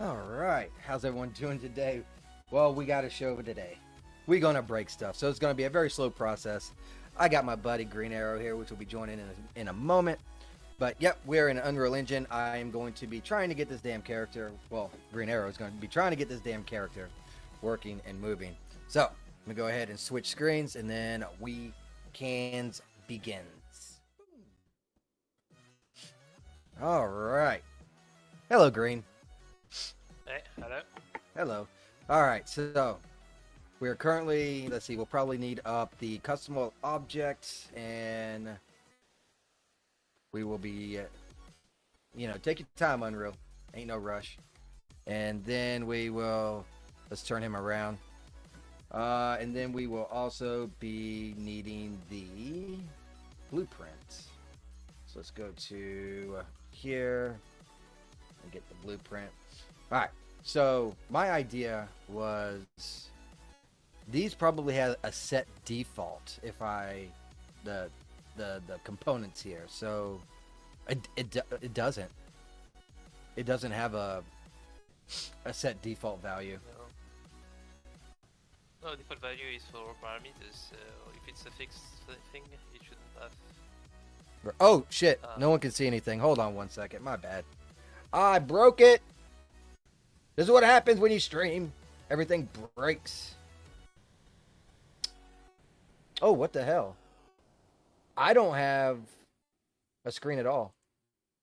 All right, how's everyone doing today? Well, we got a show today. We're gonna break stuff, so it's gonna be a very slow process. I got my buddy Green Arrow here, which will be joining in a moment. But yep, we're in Unreal Engine. I am going to be trying to get this damn character. Well, Green Arrow is going to be trying to get this damn character working and moving. So I'm gonna go ahead and switch screens, and then we can begins. All right. Hello, Green. Hey, hello. Hello. All right, so we're currently, let's see, we'll probably need up the custom objects, and we will be, take your time, Unreal. Ain't no rush. And then we will, let's turn him around. And then we will also be needing the blueprint. So let's go to here and get the blueprint. All right. So my idea was these probably have a set default if the components here. So it doesn't have a set default value. No, default value is for parameters. If it's a fixed thing, it shouldn't have. Oh shit! No one can see anything. Hold on one second. My bad. I broke it. This is what happens when you stream. Everything breaks. Oh, what the hell? I don't have a screen at all.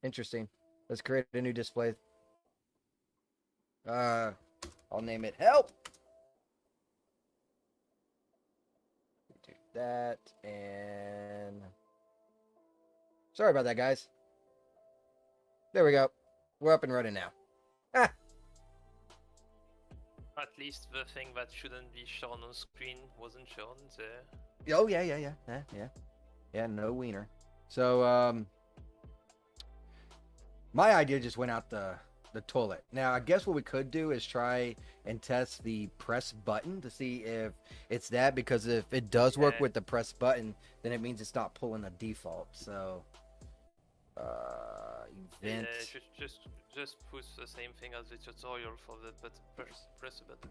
Interesting. Let's create a new display. I'll name it help. Do that, and sorry about that, guys. There we go. We're up and running now. Ah. At least the thing that shouldn't be shown on screen wasn't shown there. Oh yeah. No wiener. So my idea just went out the toilet. Now I guess what we could do is try and test the press button to see if it's that, because if it does work with the press button, then it means it's not pulling a default. So event. Yeah, just put the same thing as the tutorial for the press the button.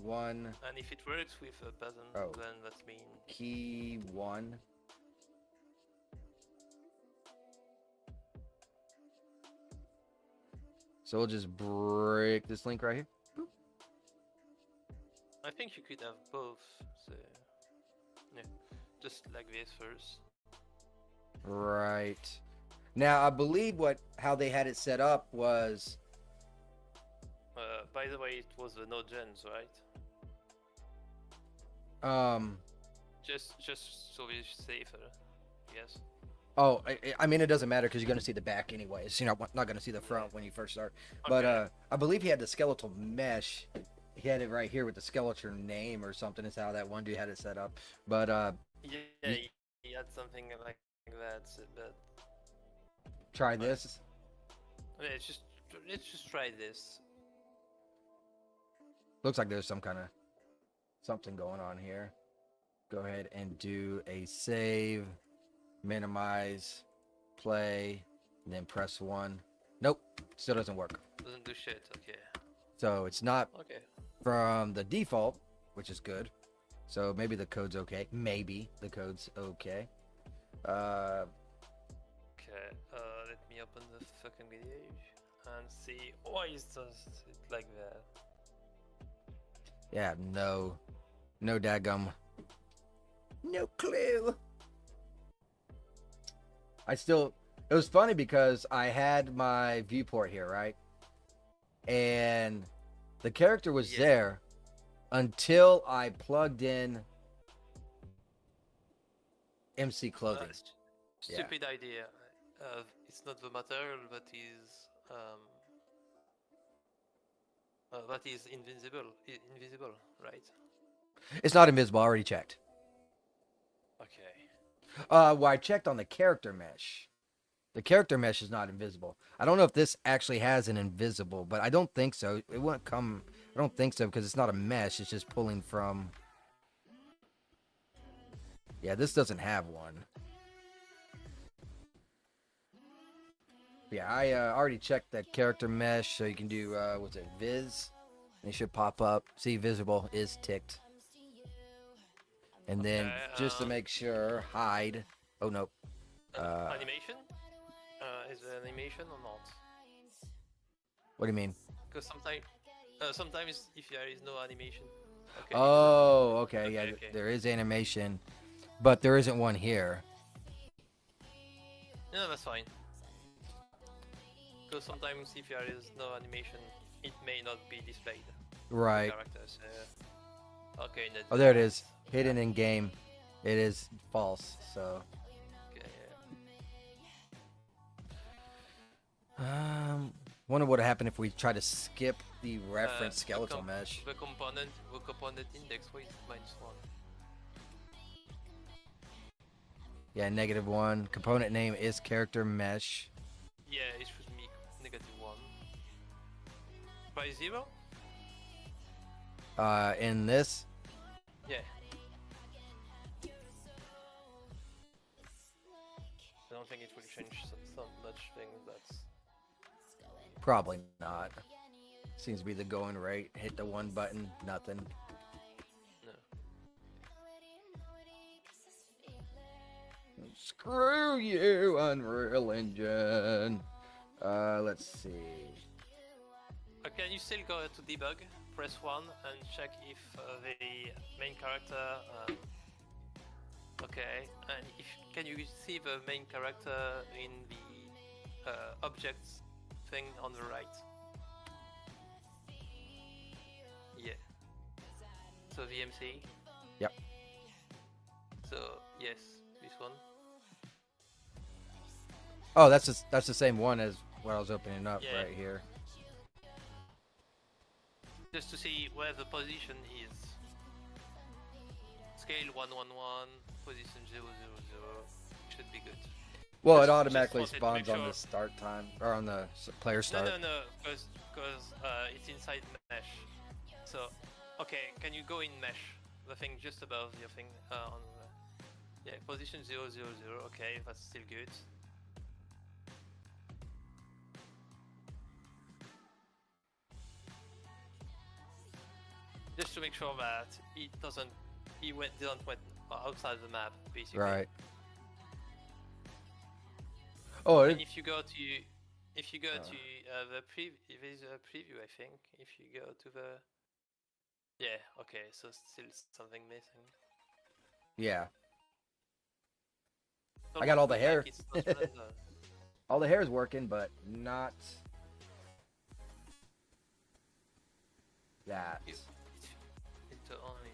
One. And if it works with a button, then that means key one. So we'll just break this link right here. Boop. I think you could have both. So yeah, just like this first. Right. Now I believe how they had it set up was. By the way, it was the no gens, right? Just so we're safer, yes. Oh, I mean, it doesn't matter because you're going to see the back anyways. You're not going to see the front when you first start. Okay. But I believe he had the skeletal mesh. He had it right here with the skeleton name or something. Is how that one dude had it set up. But yeah, he had something like that. But try this. Let's just try this. Looks like there's some kind of something going on here. Go ahead and do a save, minimize, play, and then press 1. Nope, still doesn't work. Doesn't do shit. Okay. So it's not from the default, which is good. So maybe the code's okay. Maybe the code's okay. Okay. Let me open the fucking video and see why is it like that. Yeah, no daggum. No clue. It was funny because I had my viewport here, right? And the character was there until I plugged in MC Clothing. Stupid idea. It's not the material that is invisible, right? It's not invisible. I already checked. Okay. Well, I checked on the character mesh. The character mesh is not invisible. I don't know if this actually has an invisible, but I don't think so. It won't come. I don't think so because it's not a mesh. It's just pulling from. Yeah, this doesn't have one. Yeah, I already checked that character mesh, so you can do what's it, Viz, and it should pop up. See, visible is ticked, and then Okay. just to make sure, hide. Oh no, Animation? Is there animation or not? what do you mean? Because sometimes if there is no animation. Okay. Oh, okay, Okay, yeah, okay. there is animation, but there isn't one here. No, that's fine. Because sometimes if there is no animation, it may not be displayed. Right. Characters. Okay. Oh, there it is. Hidden in game. It is false. So. Okay. Wonder what would happen if we try to skip the reference skeletal mesh. The component index. Wait, -1. Yeah, -1. Component name is character mesh. Yeah, it should be -1. By 0? In this, Yeah. I don't think it will change some much thing. That's probably not. Seems to be the going rate. Hit the one button, nothing. no. Screw you, Unreal Engine. Let's see. Can you still go to debug? Press 1 and check if the main character. Okay, and if can you see the main character in the objects thing on the right? Yeah. So VMC. Yep. So yes, this one. Oh, that's the same one as what I was opening up Yeah. right here. Just to see where the position is. Scale 111, position 000 should be good. Well, it Just automatically wanted to make spawns on sure. the start time or on the player start. No, because it's inside mesh. So, okay, can you go in mesh? The thing just above your thing on the, yeah, position 000. Okay, that's still good. Just to make sure that it didn't went outside the map, basically. Right. Oh, And if you go to the there's a preview, I think. If you go to the, yeah, okay, so still something missing. yeah. So I got all the like hair. it's not random. All the hair is working, but not that. It's only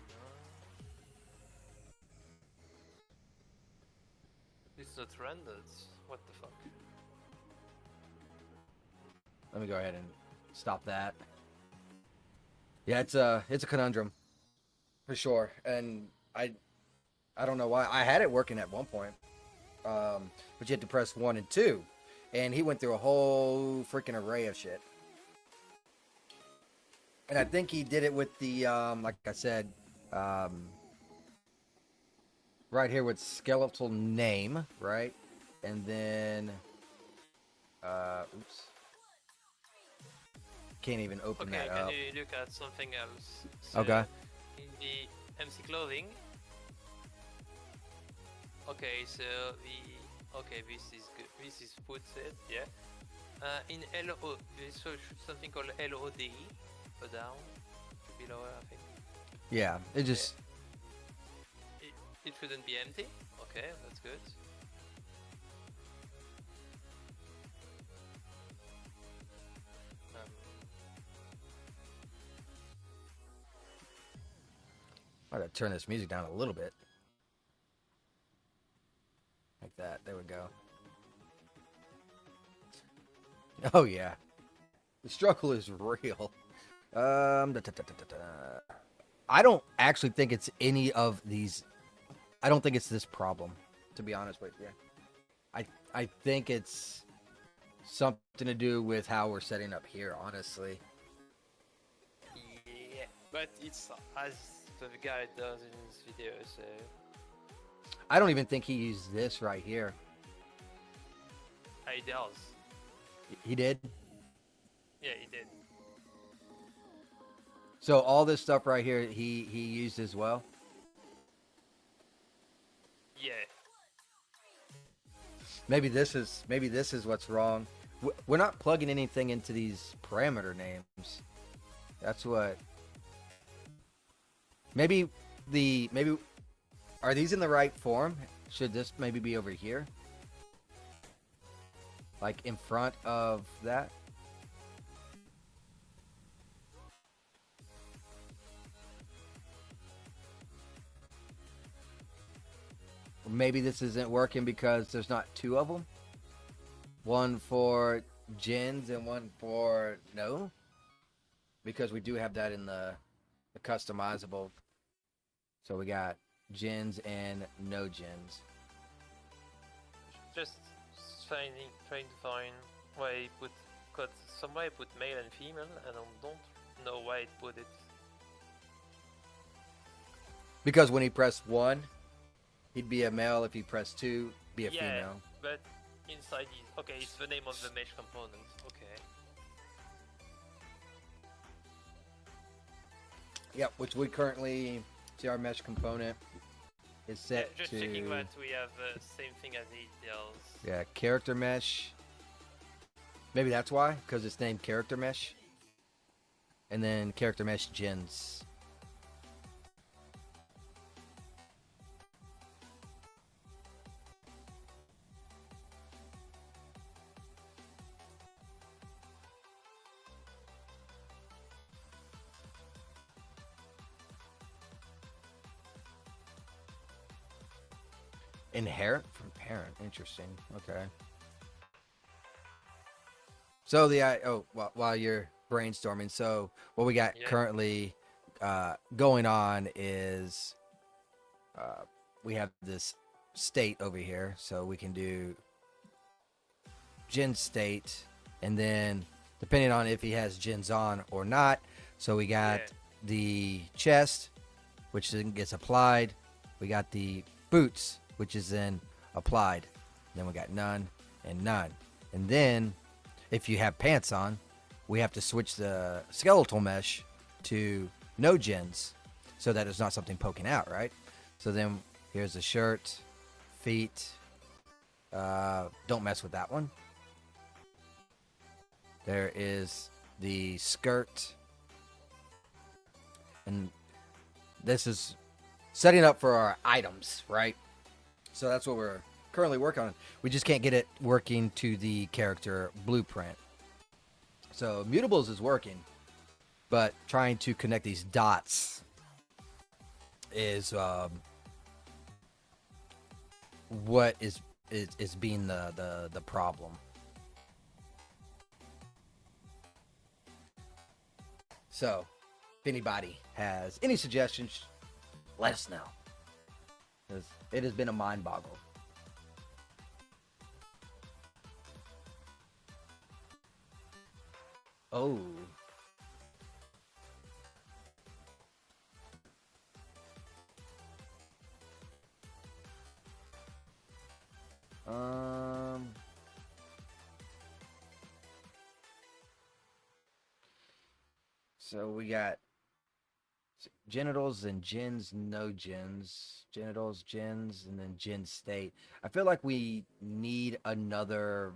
it's not rendered. What the fuck? Let me go ahead and stop that. Yeah, it's a conundrum for sure, and I don't know why. I had it working at one point, but you had to press 1 and 2, and he went through a whole freaking array of shit. And I think he did it with the like I said, right here with skeletal name, right, and then oops. Can't even open Okay, that can up. you look at something else? So Okay. In the MC clothing. Okay, so this is good. This is put set, yeah. In LO, there's something called LOD, go down, below, I think. Yeah, it just It shouldn't be empty. Okay, that's good. I gotta turn this music down a little bit. Like that. There we go. Oh yeah. The struggle is real. I don't actually think it's any of these. I don't think it's this problem, to be honest with you. I think it's something to do with how we're setting up here, honestly. Yeah, but it's as the guy does in his video, so I don't even think he used this right here. he does. He did. Yeah, he did. So all this stuff right here, he used as well. Yeah. Maybe this is what's wrong. We're not plugging anything into these parameter names. That's what. Maybe are these in the right form? Should this maybe be over here? Like in front of that? Or maybe this isn't working because there's not two of them? One for gens and one for no? Because we do have that in the customizable. So we got gens and no gens. Just trying to find why he put, cause somewhere I put male and female, and I don't know why it put it. Because when he pressed 1, he'd be a male. If he pressed 2, be a Yeah, female. but inside is okay. It's the name of the mesh component. Okay. Yep, which we currently see our mesh component is set Yeah, just to checking that we have the same thing as ATLs. yeah, character mesh. Maybe that's why, because it's named character mesh. And then character mesh gens. Inherit from parent. Interesting. Okay. So while you're brainstorming, so what we got Yeah. currently going on is we have this state over here, so we can do gen state, and then depending on if he has gens on or not. So we got Yeah. the chest, which then gets applied. We got the boots, which is then applied. Then we got none and none. And then if you have pants on, we have to switch the skeletal mesh to no gens so that it's not something poking out, right? So then here's the shirt, feet. Don't mess with that one. There is the skirt. And this is setting up for our items, right? So that's what we're currently working on. We just can't get it working to the character blueprint. So mutables is working, but trying to connect these dots is what is being the problem. So if anybody has any suggestions, let us know. 'Cause it has been a mind boggle. Oh. So we got genitals and gens, no gens, genitals, gens, and then gen state. I feel like we need another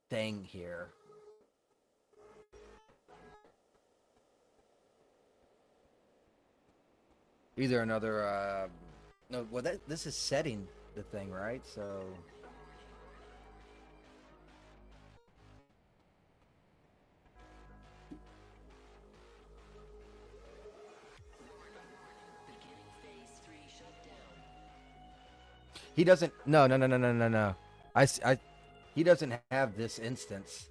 thing here. Either another no, well this is setting the thing, right? So he doesn't. No. He doesn't have this instance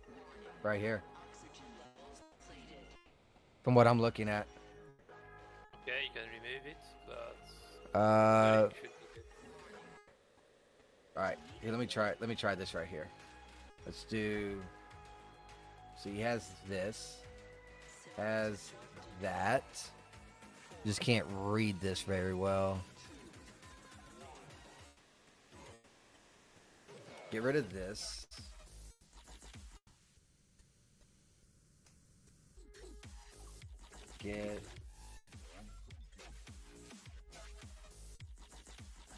right here. From what I'm looking at. Okay, you can remove it, but Uh, it should be good. all right. Here, let me try this right here. Let's do. So he has this. Has that. Just can't read this very well. Get rid of this.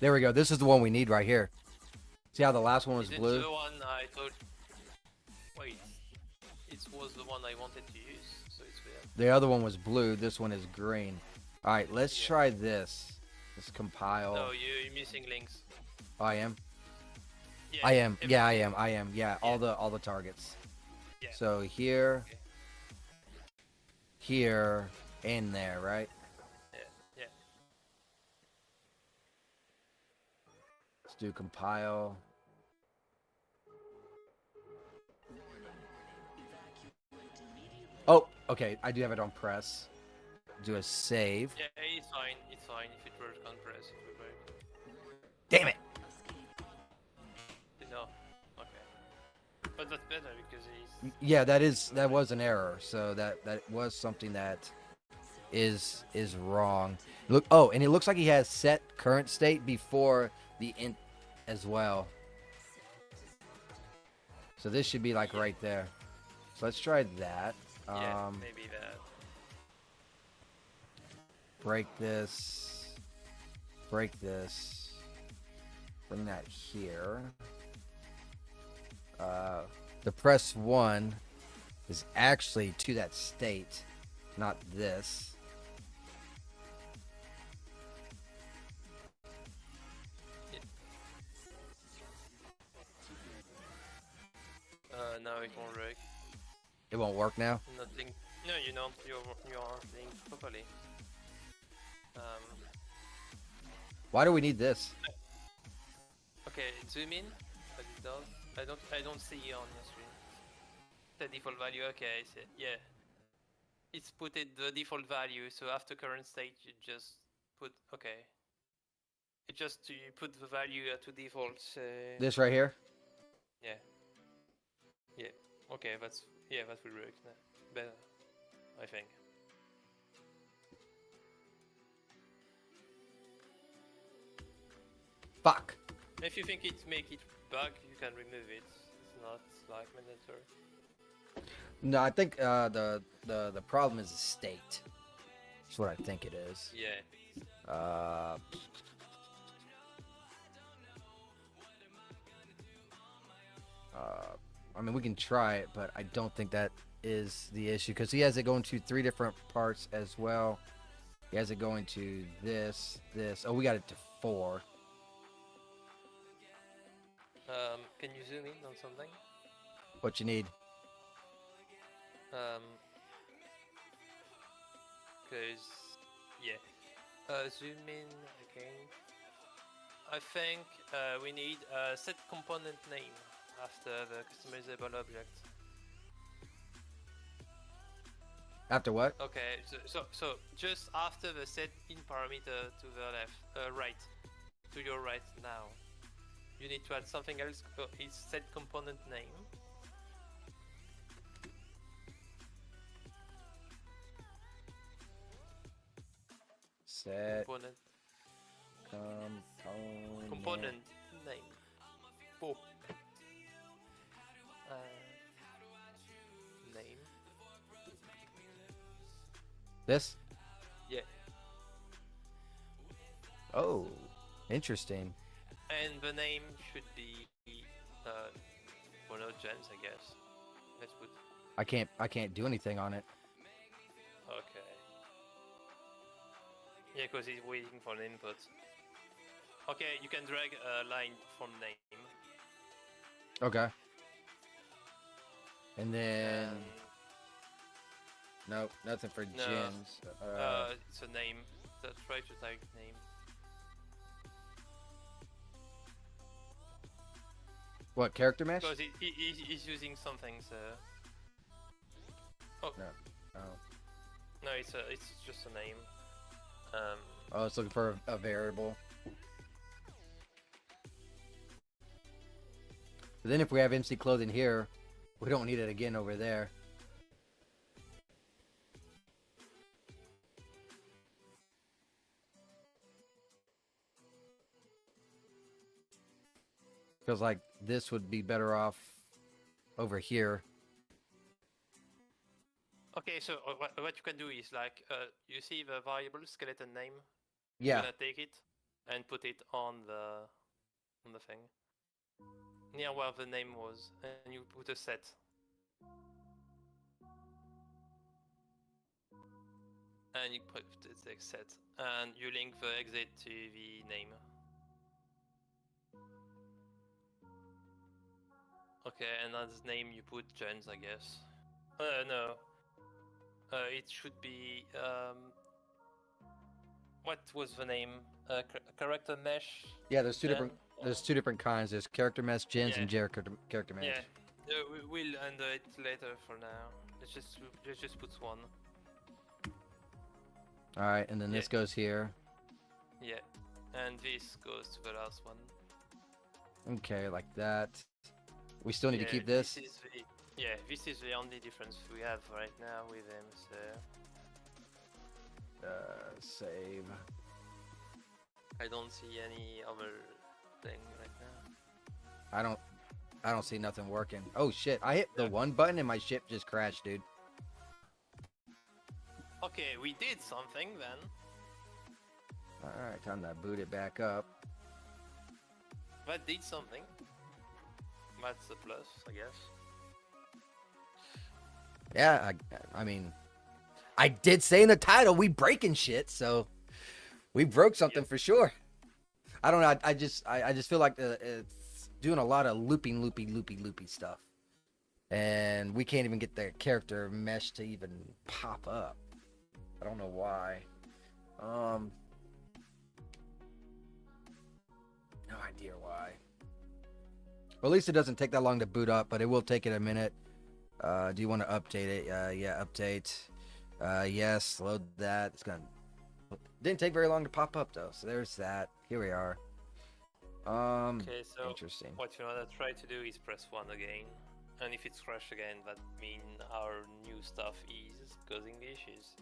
There we go. This is the one we need right here. See how the last one was Is it blue? the one I thought? Wait, it was the one I wanted to use, so it's weird. The other one was blue. This one is green. All right, let's Yeah. try this. Let's compile. No, you're missing links. Oh, I am. Yeah, I am. Yeah, I everything. am. I am. Yeah, all the targets. Yeah. So here, Okay. here, and there, right? Yeah. Let's do compile. Oh, okay. I do have it on press. Do a save. Yeah, it's fine. It's fine. If it works on press, it will work. Damn it! No. Okay. But that's better because he's. Yeah, that was an error. So that was something that is wrong. Look. Oh, and it looks like he has set current state before the int as well. So this should be like right there. So let's try that. Yeah, maybe that. Break this. Break this. Bring that here. The press 1 is actually to that state, not this. Now it won't work. It won't work now. Nothing. No, you know, you're linked properly. Why do we need this? Okay, zoom in. But it does. I don't see it on your screen. The default value. Okay, I see. Yeah. It's put it the default value. So after current state, you just put okay. It just you put the value to default. This right here? Yeah. Yeah. Okay, that will work better, I think. Fuck. If you think it make it bug, you can remove it. It's not like mandatory. No, I think the problem is the state. That's what I think it is. Yeah. I mean, we can try it, but I don't think that is the issue because he has it going to 3 different parts as well. He has it going to this. Oh, we got it to 4. Can you zoom in on something? What you need? Cause yeah. Zoom in again. I think we need a set component name after the customizable object. After what? Okay, so just after the set in parameter to the left, right, to your right now, you need to add something else. It's set component name. Set Component component name. Oh. Name. This? Yeah. Oh, interesting. And the name should be Monogems, I guess. Let's put. I can't do anything on it. Okay. Yeah, because he's waiting for an input. Okay, you can drag a line from name. Okay. And then nope, nothing for No. gens. It's a name. Let's try to type name. What, character mesh? Because he's using something, so. Oh. No. Oh. No, it's just a name. Oh, it's looking for a variable. But then if we have MC clothing here, we don't need it again over there. Feels like this would be better off over here. Okay, so what you can do is like, you see the variable skeleton name? Yeah. You're gonna take it and put it on the thing. Near where the name was, and you put a set. And you put the set, and you link the exit to the name. Okay, and as name you put Jens, I guess. No. It should be, what was the name? Character mesh? Yeah, there's two Gen? different there's two different kinds. There's character mesh gens Yeah. and character mesh. Yeah, we'll undo it later for now. Let's just put one. All right, and then this goes here. Yeah, and this goes to the last one. Okay, like that. We still need to keep this. This is the only difference we have right now with him. So Save. I don't see any other thing right now. I don't see nothing working. Oh shit! I hit the one button and my ship just crashed, dude. Okay, we did something then. All right, time to boot it back up. That did something. That's the plus, I guess. Yeah, I mean, I did say in the title we breaking shit, so we broke something for sure. I don't know. I just feel like it's doing a lot of loopy stuff, and we can't even get the character mesh to even pop up. I don't know why. No idea why. Well, at least it doesn't take that long to boot up, but it will take it a minute. Do you want to update it? Yeah, update. Yes, load that. It's gonna. Didn't take very long to pop up though, so there's that. Here we are. Okay, so interesting. what you wanna try to do is press 1 again, and if it's crashed again, that means our new stuff is causing the issues.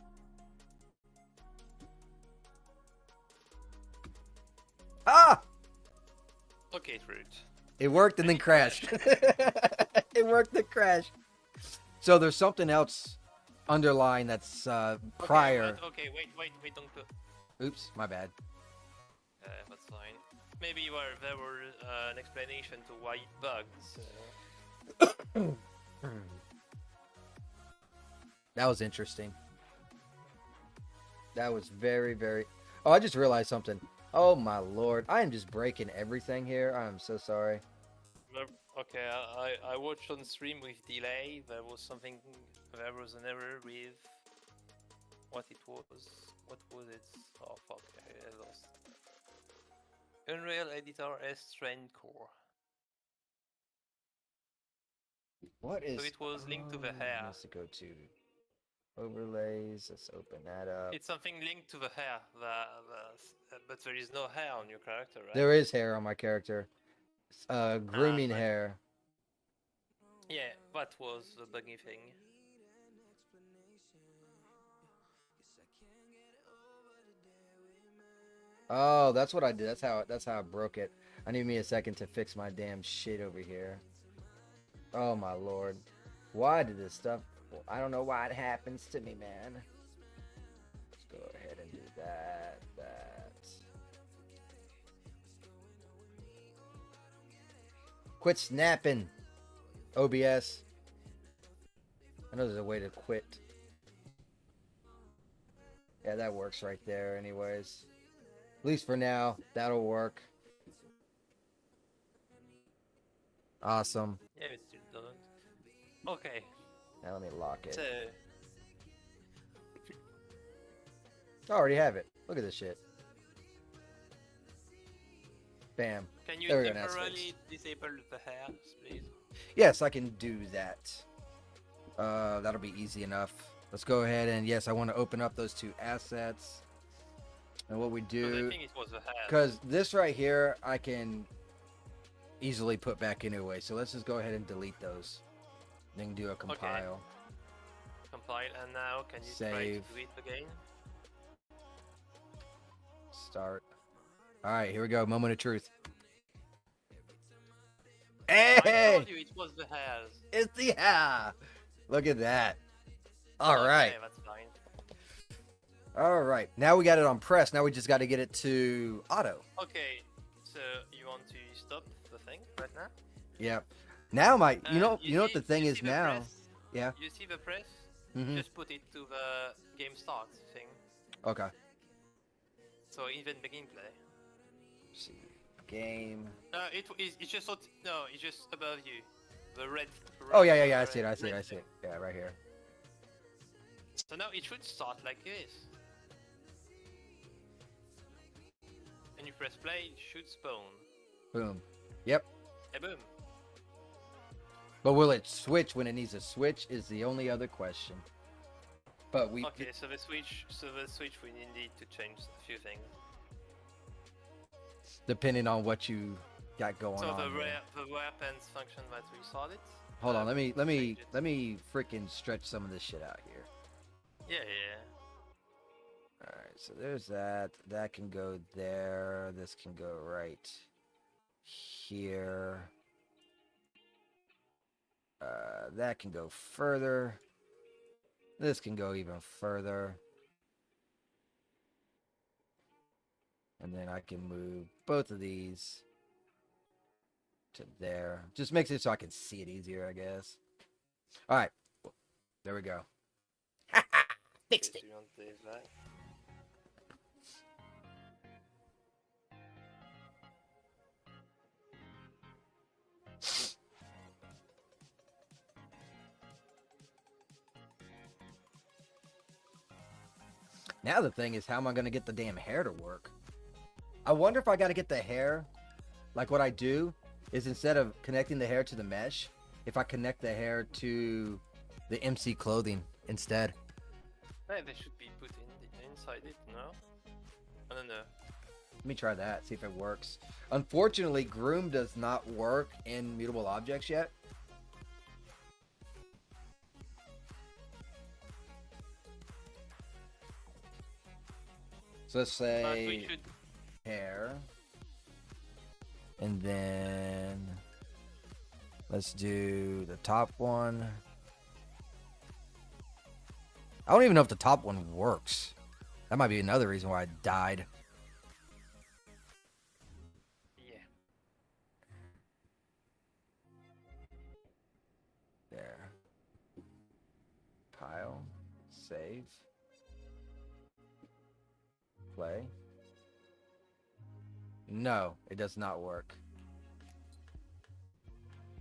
Ah! Okay, Root. It worked and then crashed. It worked and crashed. So there's something else underlying that's prior. Okay, wait, don't go. Oops, my bad. That's fine. Maybe there were an explanation to why it bugs. That was interesting. That was very, very... Oh, I just realized something. Oh my lord. I am just breaking everything here. I'm so sorry. Okay, I watched on stream with delay. There was an error with... What it was? What was it? Oh fuck, I lost. Unreal Editor S Train Core. What is... So it was linked to the hair. Let's go to overlays. Let's open that up. It's something linked to the hair, but there is no hair on your character, right? There is hair on my character. Grooming hair. Yeah, that was the buggy thing. Oh, that's what I did. That's how I broke it. I need me a second to fix my damn shit over here. Oh my lord. Why did this stuff... I don't know why it happens to me, man. Let's go ahead and do that. Quit snapping, OBS. I know there's a way to quit. Yeah, that works right there anyways. At least for now, that'll work. Awesome. Yeah, it still doesn't. Okay. Now let me lock it. So, I already have it. Look at this shit. Bam. can you There we go, now it's temporarily disable the hair, please? Yes, I can do that. That'll be easy enough. Let's go ahead and yes, I want to open up those two assets. And what we do, I think it was the hair. because this right here, I can easily put back anyway. So let's just go ahead and delete those. Then do a compile. Compile, and now can you try to Save. do it again? Start. All right, here we go. Moment of truth. I Hey, told you it was the hairs. it's the Look at that. All right. Okay, that's fine. All right. Now we got it on press. Now we just got to get it to auto. Okay, so you want to stop the thing right now? Yep. Now my, you know what see- the thing you is see the now. press? Yeah. You see the press? Mhm. Just put it to the game start thing. Okay. So even begin play. Let's see. Game. It's just no, it's just above you. The red. Oh yeah, yeah, yeah. I red- see it. I see it. red I see thing. it. Yeah, right here. So now it should start like this. And you press play, it should spawn. Boom. Yep. Hey, boom. But will it switch when it needs to switch? Is the only other question. But we. Okay, so the switch we need to change a few things. Depending on what you got going So on. the here. weapons function that we started. Hold on. Let me change it. let me freaking stretch some of this shit out here. Yeah, yeah. All right. So there's that. That can go there. This can go right here. That can go further. This can go even further. And then I can move both of these to there. Just makes it so I can see it easier, I guess. All right. There we go. Fixed Okay, it. so you want this back? Now the thing is, how am I going to get the damn hair to work? I wonder if I got to get the hair, like what I do is instead of connecting the hair to the mesh, if I connect the hair to the MC clothing instead. Hey, they should be put inside it, no? I don't know. Let me try that, see if it works. Unfortunately, Groom does not work in mutable objects yet. So let's But we say should. hair. And then let's do the top one. I don't even know if the top one works. That might be another reason why I died. Yeah. There. Pile. Save. Play. No, it does not work.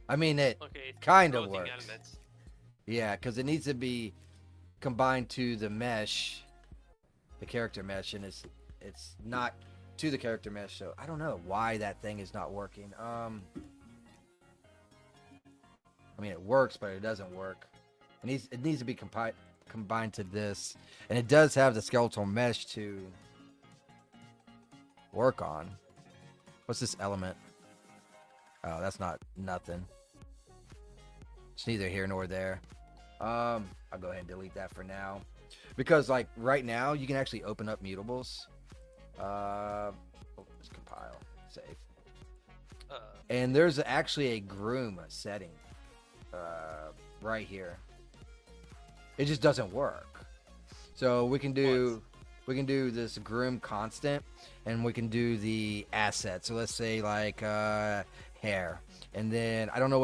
I mean, it Okay. It's kind of floating works. helmets. Yeah, because it needs to be combined to the mesh, the character mesh, and it's not to the character mesh. So I don't know why that thing is not working. I mean, it works, but it doesn't work. It needs to be combined to this, and it does have the skeletal mesh to work on. What's this element? Oh, that's not nothing. It's neither here nor there. I'll go ahead and delete that for now, because like right now you can actually open up mutables. Let's compile, save, and there's actually a Groom setting right here. It just doesn't work. So we can do this Groom constant, and we can do the asset. So let's say like hair, and then I don't know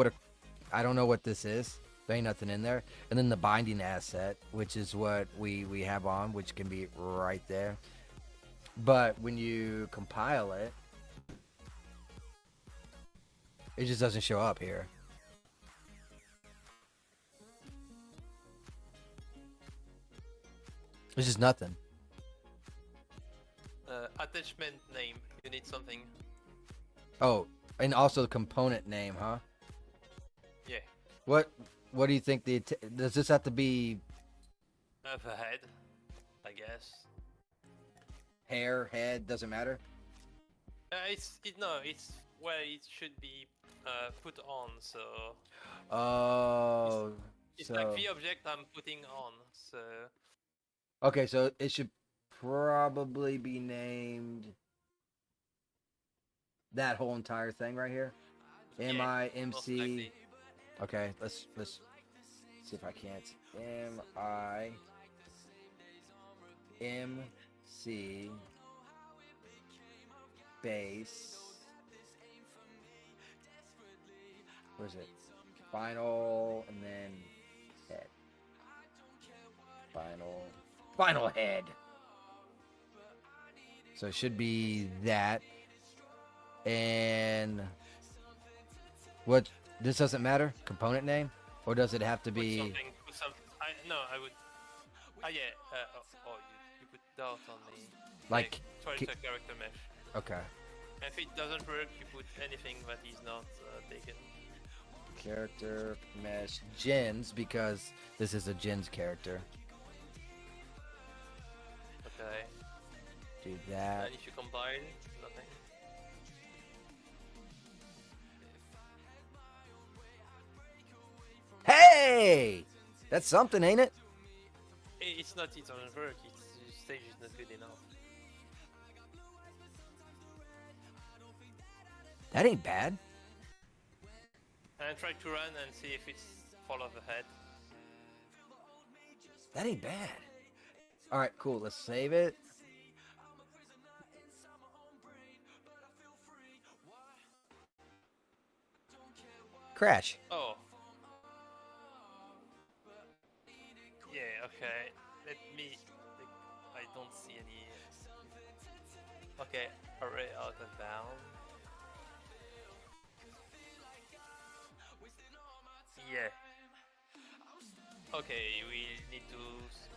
what this is. There ain't nothing in there. And then the binding asset, which is what we have on, which can be right there. But when you compile it, it just doesn't show up here. It's just nothing. Attachment name. You need something. Oh, and also the component name, huh? Yeah. What do you think does this have to be The head, I guess. hair, head, doesn't matter? It's where it should be put on. So Oh, it's so like the object I'm putting on. So okay, so it should probably be named that whole entire thing right here. Most MIMC. likely. Okay, let's see if I can't. MIMC base. Where's it? Final and then head. Final head. So it should be that. And what? This doesn't matter. Component name, or does it have to Put be something. Put some. I would. Yeah. You put dot on the. like? Try to character mesh. Okay. If it doesn't work, you put anything that is not taken. Character mesh gens because this is a gens character. Okay. Do that. And if you combine, nothing. Hey, that's something, ain't it? It's not. It doesn't work. It's the stage is not good enough. That ain't bad. And try to run and see if it's follow the head. That ain't bad. All right, cool. Let's save it. Crash. Oh. Yeah. Okay. Let me. I don't see any. Okay. Array out of bound. Yeah. Okay, we need to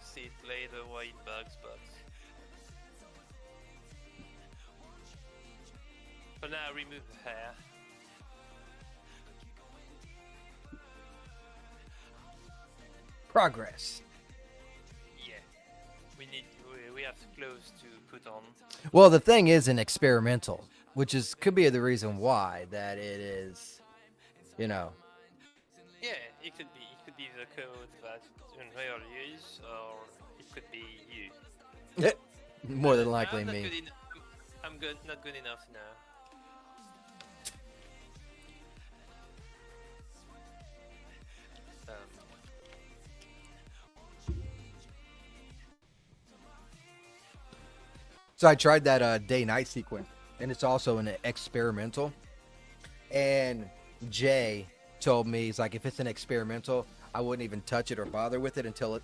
see it later why it bugs. For now, remove the hair. Progress. Yeah. We have clothes to put on. Well, the thing is an experimental, which is could be the reason why that it is, you know. Yeah, it could be the code that Unreal use, or it could be you. More than likely I'm not me. good I'm good, not good enough now. So I tried that day-night sequence, and it's also an experimental. And Jay told me, he's like, if it's an experimental, I wouldn't even touch it or bother with it until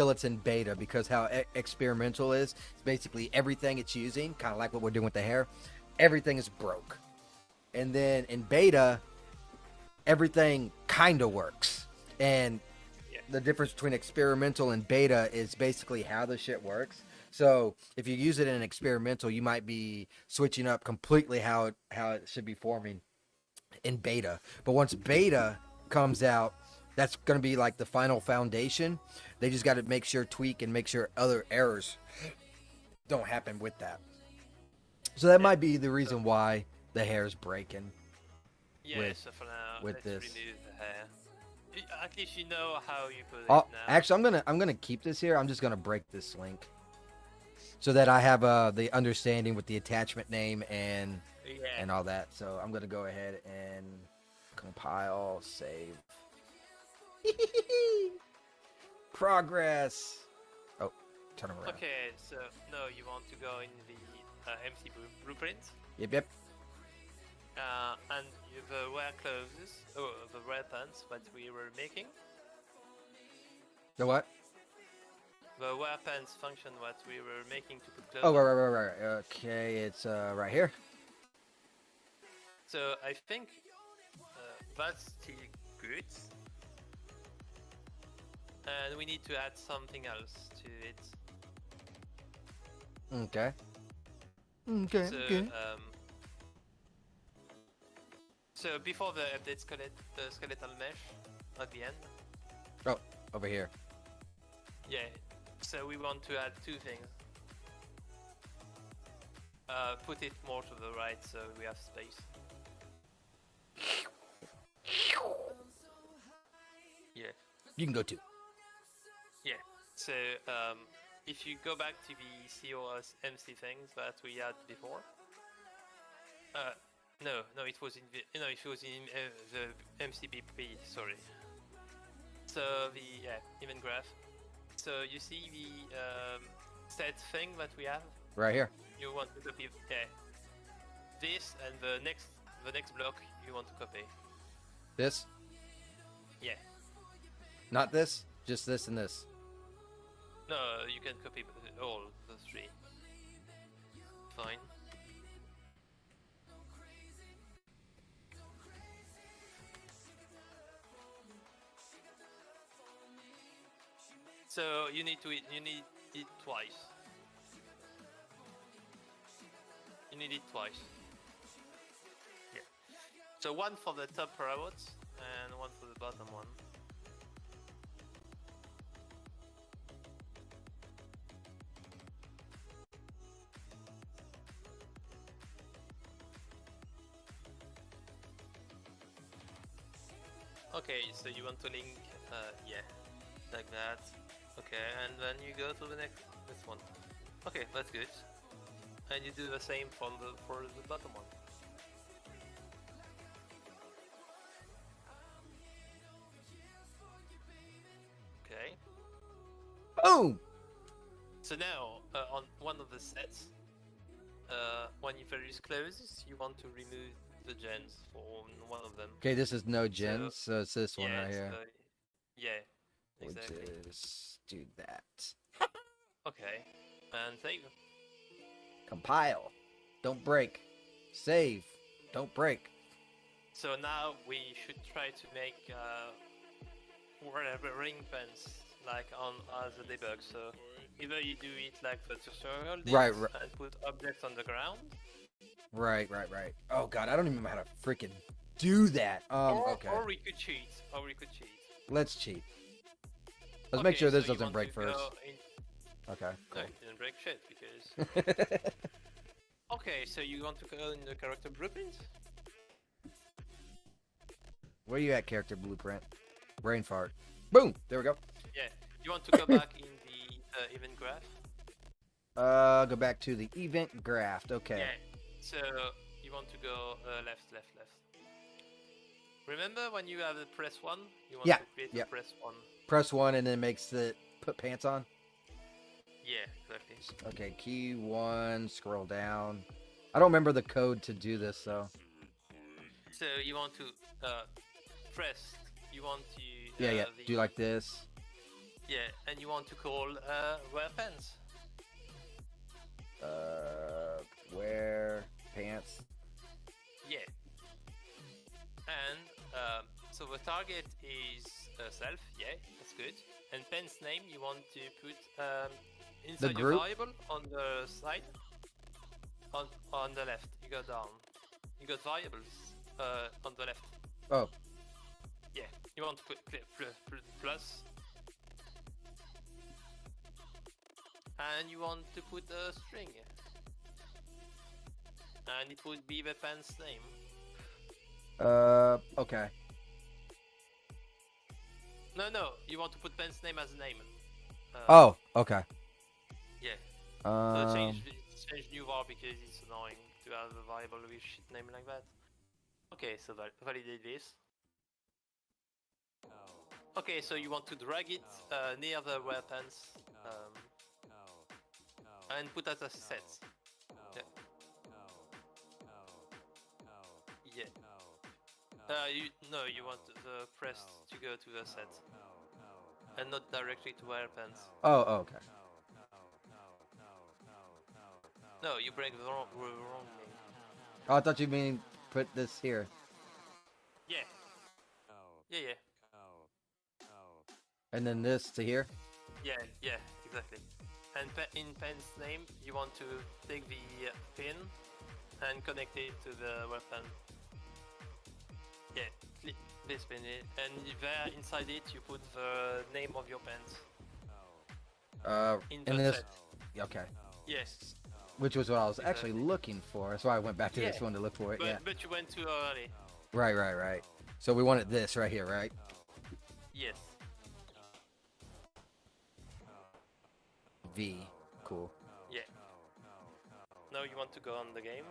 it's in beta, because how experimental is, it's basically everything it's using, kind of like what we're doing with the hair, everything is broke. And then in beta, everything kind of works. And the difference between experimental and beta is basically how the shit works. So if you use it in an experimental, you might be switching up completely how it should be forming in beta. But once beta comes out, that's going to be like the final foundation. They just got to make sure, tweak, and make sure other errors don't happen with that. So that might be the reason why the hair is breaking. Yeah, so for now, with let's this. remove the hair. At least you know how you put it Oh, now. actually, I'm gonna keep this here. I'm just gonna break this link so that I have the understanding with the attachment name and all that. So I'm gonna go ahead and compile, save. Progress. Oh, turn around. Okay, so no, you want to go in the MC blueprint. Yep. And the wear clothes, the wear pants that we were making. The what? The wear pants function that we were making to put clothes Oh, on. right. Okay, it's right here. So I think that's still good. And we need to add something else to it. Okay. So, so before the update the skeletal mesh at the end. Oh, over here. Yeah. So we want to add two things. Put it more to the right so we have space. Yeah. You can go too. Yeah. So if you go back to the COS MC things that we had before, No, no, it was in the, no, it was in the MCBP. Sorry. So the event graph. So you see the set thing that we have. Right here. You want to copy this, and the next block you want to copy. This? Yeah. Not this? Just this and this. No, you can copy all the three. Fine. So you need it twice. You need it twice. Yeah. So one for the top robots and one for the bottom one. Okay, so you want to link, yeah, like that. Okay, and then you go to the next one. Okay, that's good. And you do the same for the bottom one. Okay. Boom! So now, on one of the sets, when you very close, you want to remove the gens from one of them. Okay, this is no gens, so it's this one Yeah, right here. yeah, exactly. We'll just do that. Okay, and save. Compile. Don't break. Save. Don't break. So now we should try to make whatever ring fence like on as a debug. So either you do it like the tutorial did Right. and put objects on the ground. Right. Oh god, I don't even know how to freaking do that. Okay. Or we could cheat. Let's cheat. Let's make sure this doesn't break first. Okay. No, Cool. it didn't break shit because. Okay, so you want to go in the character blueprint? Where you at, character blueprint? Brain fart. Boom! There we go. Yeah. You want to go back in the event graph? Go back to the event graph. Okay. Yeah. So you want to go left. Remember when you have the press one? You want Yeah, to create yeah. a press one. Press 1 and then makes the put pants on. Yeah, exactly. Okay, key 1, scroll down. I don't remember the code to do this, though. So you want to press. You want to. Yeah. Do like this. Yeah, and you want to call weapons. Wear pants. Yeah. And so the target is self. Yeah, that's good. And pen's name you want to put inside your group? variable on the side. On the left, you go down. You got variables on the left. Oh. Yeah, you want to put plus. And you want to put a string. And it would be the pen's name. Okay. No, you want to put pen's name as a name. Oh, okay. Yeah. So change new var because it's annoying to have a variable with shit name like that. Okay, so validate this. Okay, so you want to drag it near the weapons and put as a set. Yeah. Yeah. You want the press to go to the set and not directly to weapons. Oh, okay. No, you break the wrong name. Oh, I thought you mean put this here. Yeah. Yeah. And then this to here? Yeah, exactly. And in pen's name, you want to take the pin and connect it to the weapon. Yeah, click this pin, and there inside it you put the name of your pens. In this. set. Okay. Yes. Which was what I was actually looking for. That's why I went back to this one to look for it. Yeah. But you went too early. Right. So we wanted this right here, right? Yes. V. Cool. Yeah. Now you want to go on the game.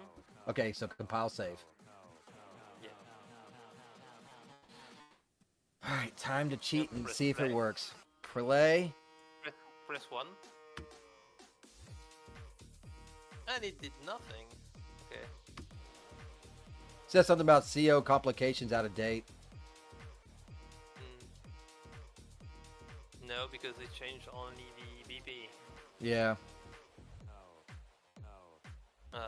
Okay, so compile save. All right, time to You cheat have to and press see if it play. works. Play. Press 1. And it did nothing. Okay. Says something about CO complications out of date. Mm. No, because they changed only the BP. Yeah. Press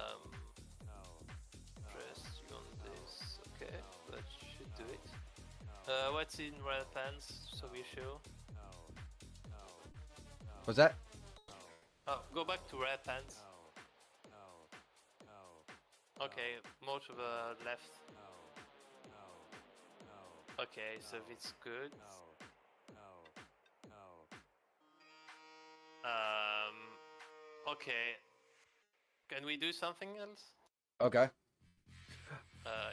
you on this. Okay, that should do it. What's in red pants? So we show. What's that? Oh, go back to red pants. Okay, more to the left. Okay, so it's good. Okay. Can we do something else? Okay.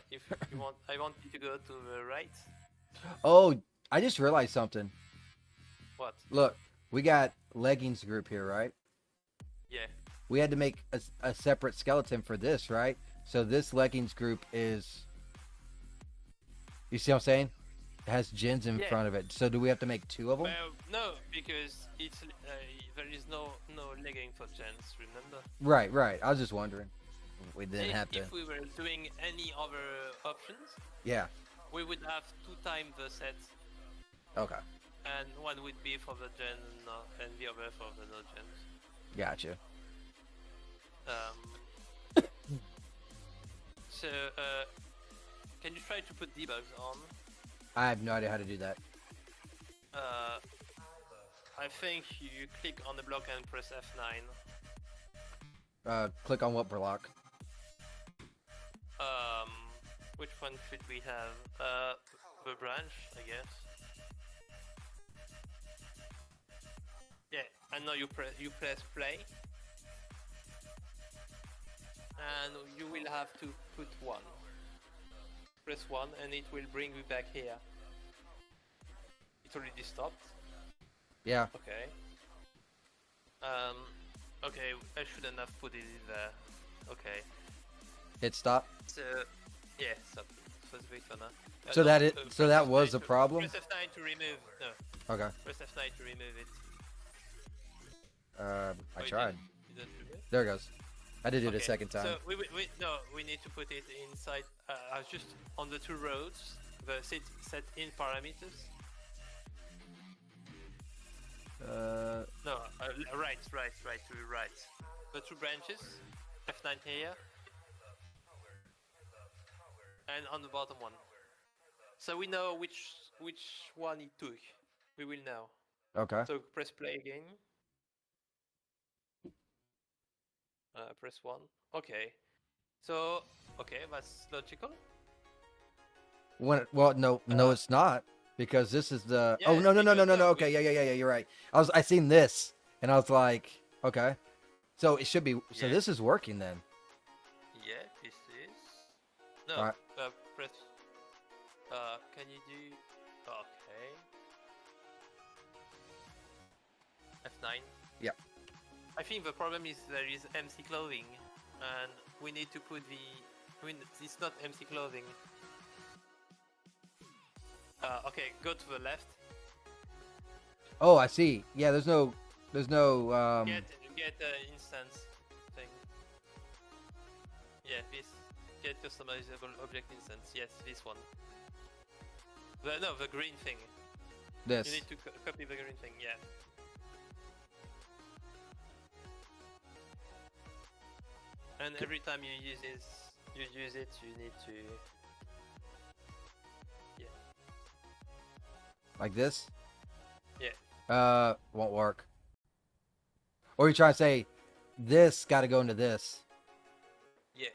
If you want, I want you to go to the right. Oh, I just realized something. What? Look, we got leggings group here, right? Yeah. We had to make a separate skeleton for this, right? So this leggings group is. You see what I'm saying? It has gens in Yeah. front of it. So do we have to make two of them? Well, no, because it's there is no legging for gents. Remember? Right, right. I was just wondering. We didn't have to. If we were doing any other options, Yeah. we would have 2 times the set, Okay. and one would be for the gen and the other for the no gens. Gotcha. So, can you try to put debugs on? I have no idea how to do that. I think you click on the block and press F9. Click on what block? Which one should we have? The branch, I guess. Yeah, and now you press play, and you will have to put 1. Press 1, and it will bring you back here. It already stopped. Yeah. Okay. Okay, I shouldn't have put it in there. Okay. Hit stop. So, yeah, stop. First wait for now. So that it. So press that F9 was a to- problem. Press F9 to remove. No, Okay. press F9 to remove it. I Oh, you tried. didn't- you didn't remove? There it goes. I did it a Okay, second time. So we need to put it inside. Just on the 2 rows. The set in parameters. No, right, to the right. The 2 branches. F9 here. And on the bottom one. So we know which one it took. We will know. Okay. So press play again. Press 1. Okay. So, okay, that's logical. Well, no, it's not because this is the. Yeah, Oh no. because, Okay, yeah. You're right. I seen this and I was like, okay, so it should be. So Yeah. this is working then. Yeah, this is. No, Alright. press. Can you do? Okay. F9. Yep. I think the problem is there is MC clothing, and we need to put the. It's not MC clothing. Okay, go to the left. Oh, I see. Yeah, there's no. Get instance thing. Yeah, this. Get customizable object instance. Yes, this one. The green thing. You This. need to copy the green thing. Yeah. And every time you use it, you need to. Like this. Yeah. Won't work. Or you try to say, this got to go into this. Yeah.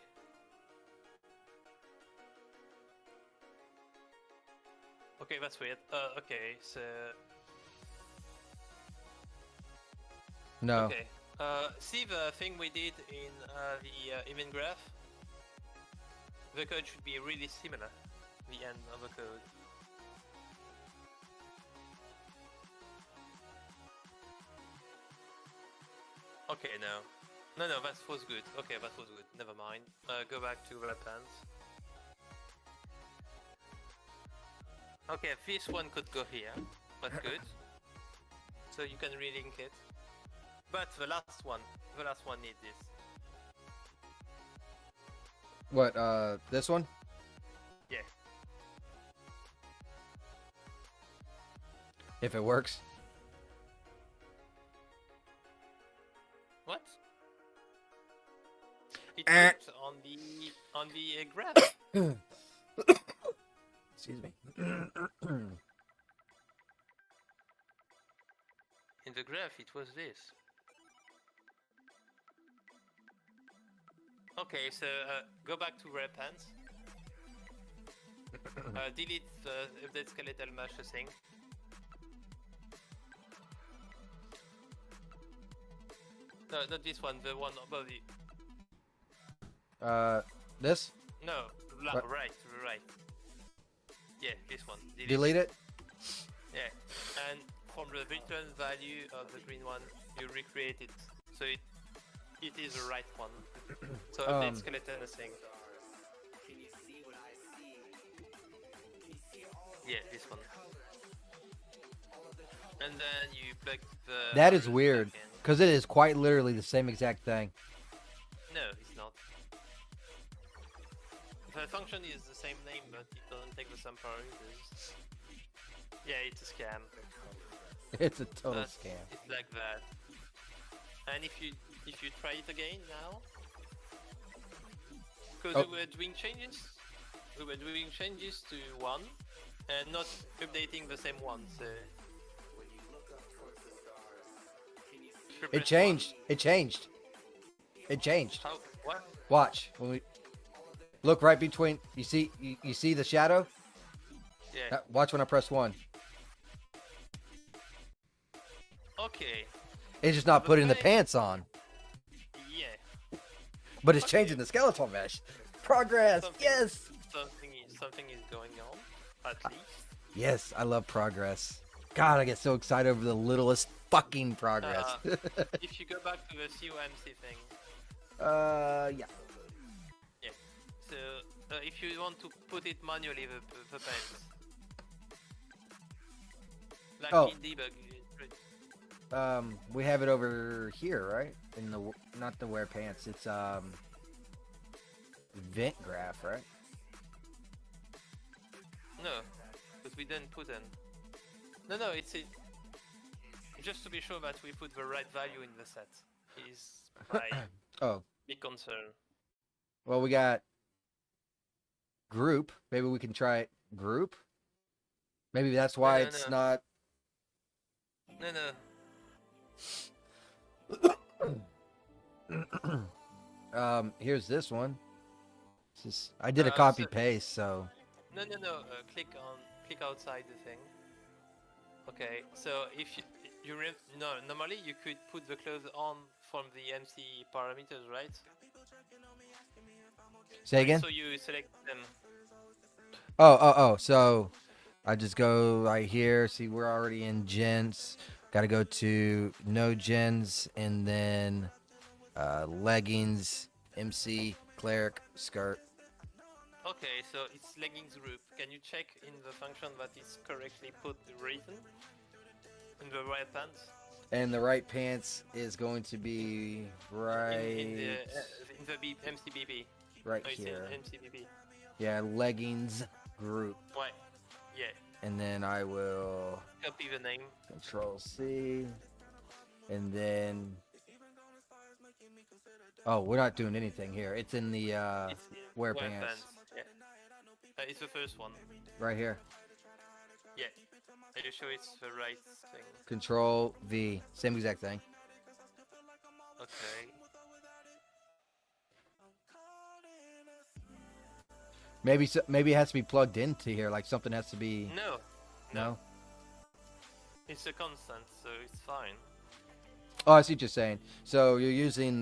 Okay, that's weird. Okay, so. No. Okay. See the thing we did in the event graph? The code should be really similar. The end of the code. Okay, no. No, that was good. Okay, that was good. Never mind. Go back to red pants. Okay, this one could go here. That's good. So you can relink it. But the last one needs this. What? This one? Yeah. If it works. What? It Eh. works on the graph. Excuse me. In the graph, it was this. Okay, so go back to Rare Pants. Delete the update skeletal mesh thing. No, not this one, the one above it. This? No, What? right. Yeah, this one. Delete it? Yeah, and from the return value of the green one, you recreate it. So it is the right one. So update skeleton thing. Yeah, this one. And then you plug the... That is the weird. back in. Because it is quite literally the same exact thing. No, it's not. The function is the same name, but it doesn't take the same parameters. Yeah, it's a scam. It's a total But scam. It's like that. And if you try it again now, because Oh. we were doing changes to one, and not updating the same one. So if you It press changed. It changed. It changed. one- How? What? Watch. When we look right between, you see the shadow? Yeah. Watch when I press 1. Okay. It's just not The putting the thing- pants on. Yeah. But it's Okay. changing the skeletal mesh. Progress. Something- Yes. Something is going on, at least. Yes, I love progress. God, I get so excited over the littlest fucking progress. If you go back to the COMC thing, Yeah. so if you want to put it manually, the pants, like Oh. in debug, We have it over here, right? In the not the wear pants. It's vent graph, right? no, because we didn't put in. No, it's it. Just to be sure that we put the right value in the set is my Oh, big concern. well, we got group. Maybe we can try group. Maybe that's why No, it's no. not. No. Here's this one. I did a So- copy paste, so No. Click outside the thing. Okay, so if normally you could put the clothes on from the MC parameters, right? say again. So you select them. Oh. So I just go right here. See, we're already in gens. Got to go to no gens and then leggings, MC, cleric, skirt. Okay, so it's leggings group. Can you check in the function that it's correctly put the reason in the right pants? And the right pants is going to be right In the MCBB. right Oh, it's in here. MCBB. Yeah, leggings group. Why? Yeah. And then I will Copy the name. Control C. And then oh, we're not doing anything here. It's in the It's wear pants. Yeah. It's the first one. Right here. Yeah. Are you sure it's the right thing? Control V. Same exact thing. Okay. Maybe it has to be plugged into here. Like something has to be. No. No. It's a constant, so it's fine. Oh, I see what you're saying. So you're using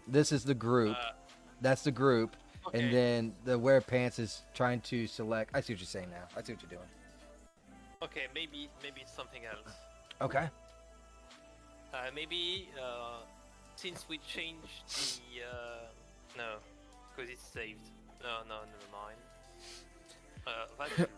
this is the group. That's the group, Okay. and then the wear pants is trying to select. I see what you're saying now. I see what you're doing. Okay, maybe it's something else. Okay. Maybe since we changed the no, because it's saved. No, never mind. That's rude.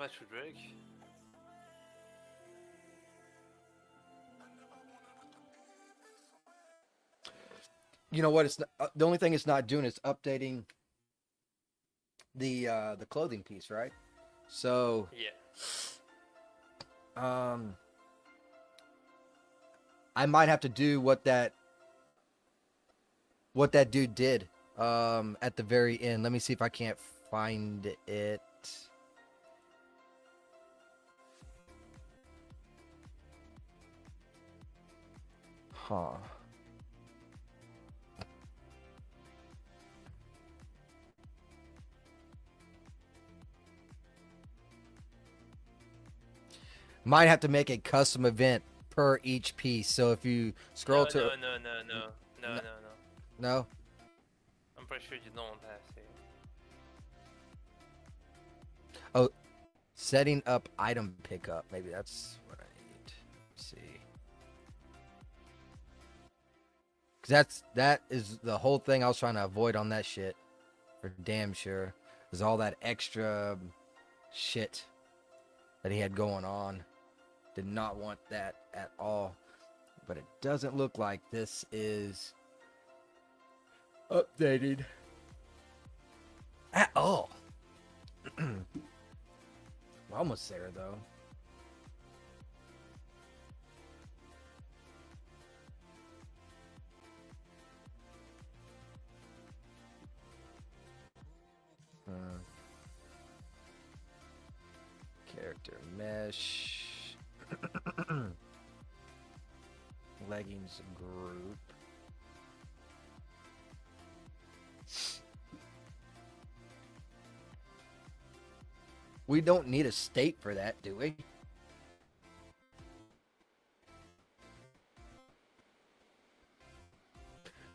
that should work. You know what? It's not, the only thing it's not doing is updating the clothing piece, right? So Yeah. I might have to do what that dude did at the very end. Let me see if I can't find it. Huh. Might have to make a custom event per each piece. So if you scroll No, to no, no, no, no, no, no, no. no, I'm pretty sure you don't have to. oh, setting up item pickup. Maybe that's what I need. Let's see. Cause that is the whole thing I was trying to avoid on that shit, for damn sure. Is all that extra shit that he had going on. Did not want that at all. But it doesn't look like this is updated at all. We're almost there though. Character mesh. Leggings group. We don't need a state for that, do we?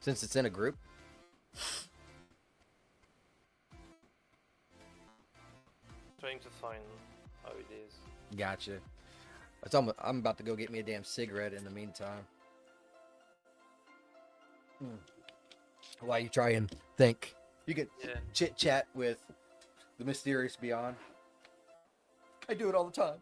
Since it's in a group. Trying to find how it is. Gotcha. I'm about to go get me a damn cigarette in the meantime. While you try and think. You can chit chat with the mysterious beyond. I do it all the time.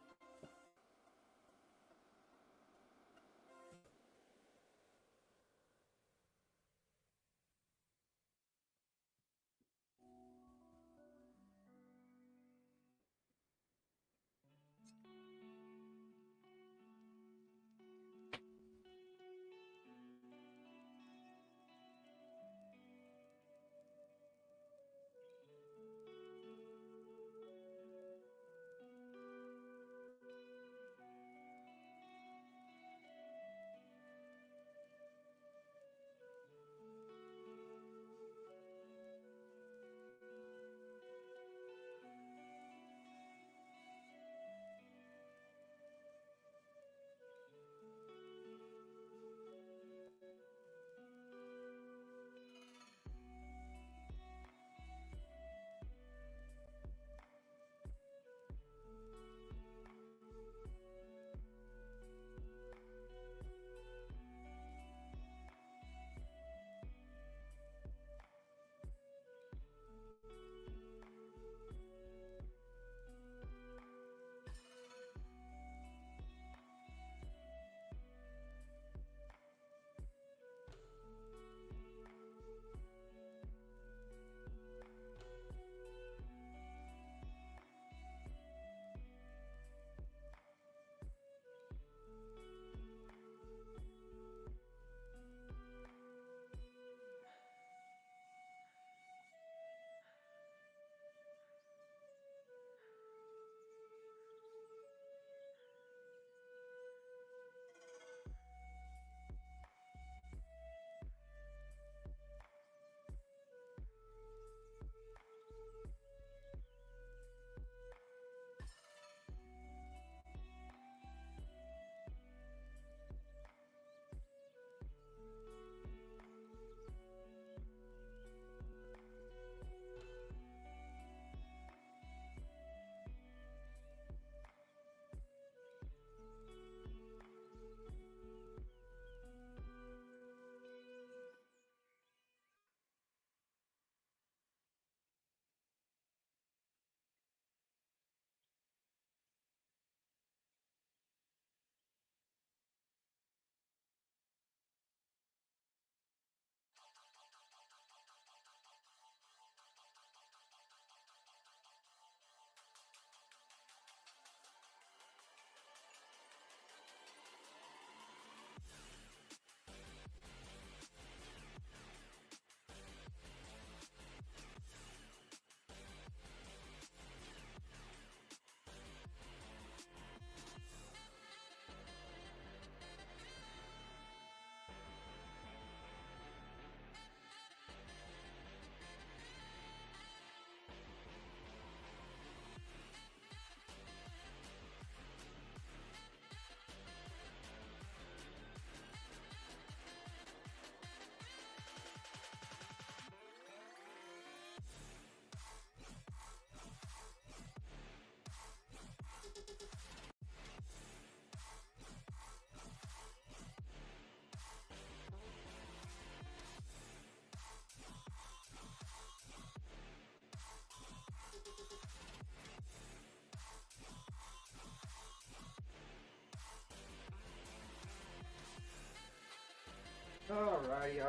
Alright.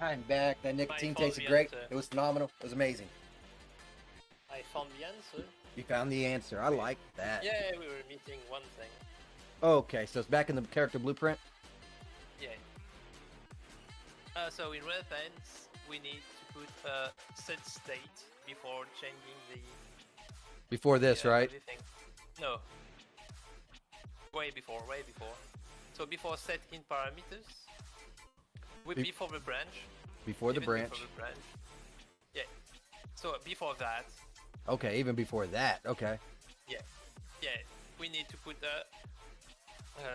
I'm back. That nicotine found tasted the great. answer. It was phenomenal. It was amazing. I found the answer. You found the answer. I like that. Yeah, we were missing one thing. Okay, so it's back in the character blueprint. Yeah. So in red pants, we need to put a set state before changing the Before this, right? everything. No. Way before. So before set in parameters. Before the branch. Before the even branch. Before the branch. Yeah. So before that. Okay, even before that. Okay. Yeah. We need to put a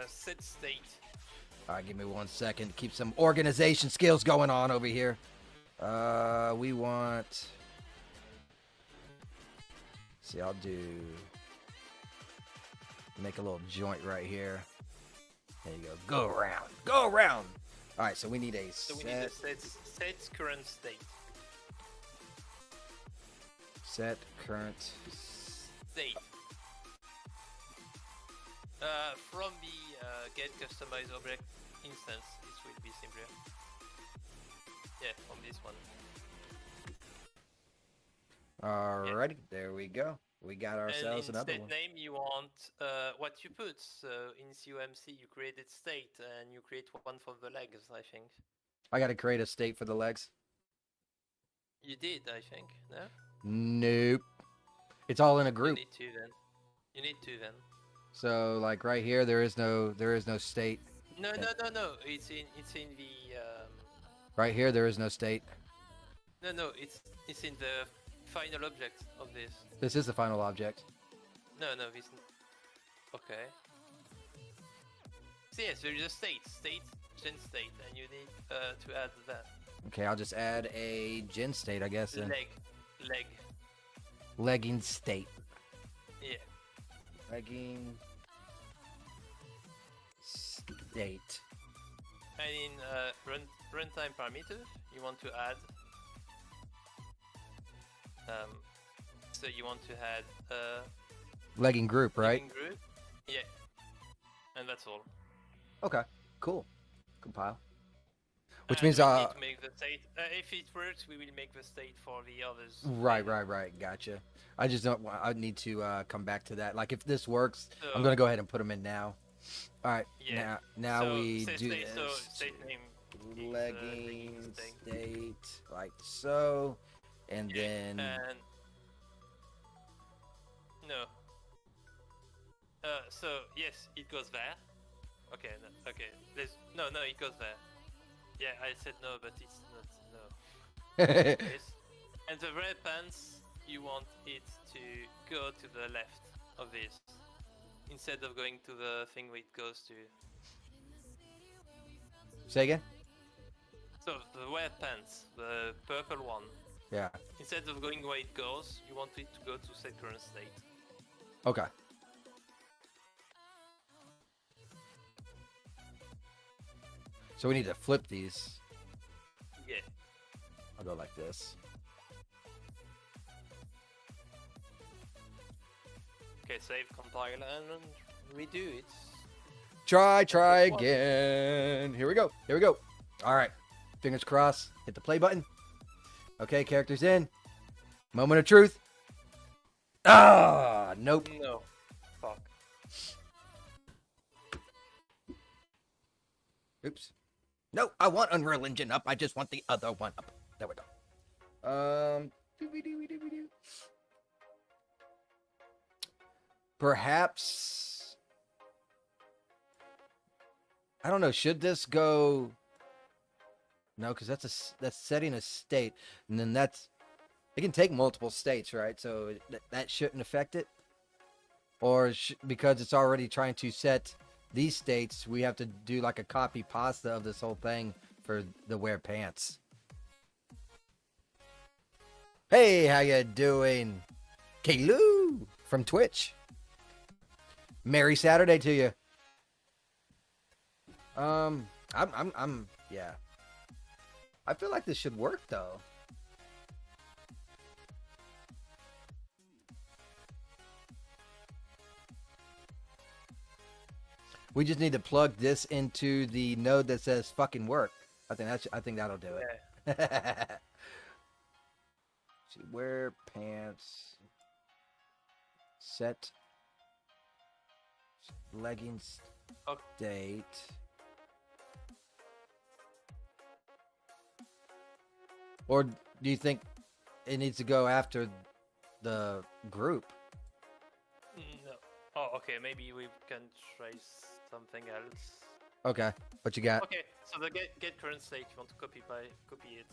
set state. All right, give me 1 second to keep some organization skills going on over here. We want. See, I'll do. Make a little joint right here. There you go. Go around. Go around. All right, so we need a So set. we need a set current state. Set current. State. From the get customized object instance, this will be simpler. Yeah, from this one. Alrighty, there we go. We got ourselves and in another state one. name, you want what you put. So in COMC, you created state, and you create one for the legs, I think. I got to create a state for the legs. You did, I think. No. Nope. It's all in a group. You need to then. You need to then. So like right here, there is no state. No. It's in the. Right here, there is no state. No. It's in the final object of this. This is the final object. No. This. Okay. So yes, there is a state, gen state, and you need to add that. Okay, I'll just add a gen state, I guess. Then. Leg. Legging state. Yeah. Legging state. And in runtime parameter, you want to add. So you want to add Legging group, right? legging group. Yeah. And that's all. Okay, cool. Compile. Which And means we need to make the state. If it works, we will make the state for the others. Right. Gotcha. I just don't want. I need to come back to that. Like if this works, So, I'm gonna go ahead and put them in now. All right. Yeah. Now so we set do state, this. So state name. is, Legging legging state like so, and Yeah, then and no. So yes, it goes there. Okay. Okay. No. It goes there. Yeah, I said no, but it's not no. Yes. And the red pants, you want it to go to the left of this instead of going to the thing where it goes to. say again. So the red pants, the purple one, Yeah. instead of going where it goes, you want it to go to set current state. Okay. So we need to flip these. Yeah. I'll go like this. Okay, save, compile, and redo it. Try This one. again. Here we go. All right. Fingers crossed. Hit the play button. Okay, characters in. Moment of truth. Ah, nope. No. Fuck. Oops. No, I want Unreal Engine up. I just want the other one up. There we go. Doo-be-doo-be-doo-be-doo. Perhaps. I don't know. Should this go? No, because that's setting a state, and then it can take multiple states, right? So that shouldn't affect it, or because it's already trying to set these states, we have to do like a copy pasta of this whole thing for the wear pants. Hey, how you doing? Kalu from Twitch. Merry Saturday to you. Yeah. I feel like this should work though. We just need to plug this into the node that says "fucking work." I think that'll do it. Yeah. See, wear pants. Set leggings Okay. date. Or do you think it needs to go after the group? No. Oh, okay. Maybe we can try something else. Okay, what you got? Okay. So the get current state. You want to copy it.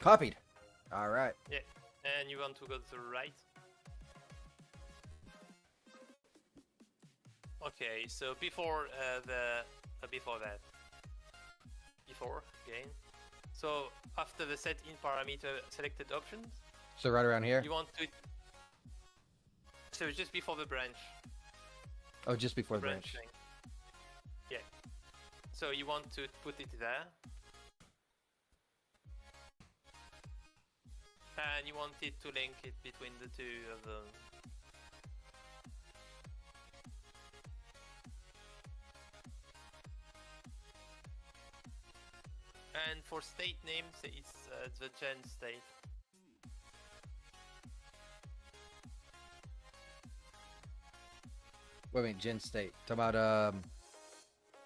Copied. All right. Yeah. And you want to go to the right. Okay. So before again. So after the set in parameter selected options, So right around here. you want to. So just before the branch. Oh, just before the branch. Branching. Yeah. So you want to put it there. And you want it to link it between the two of them. And for state names, it's the gen state. Wait a minute, gen state. Talk about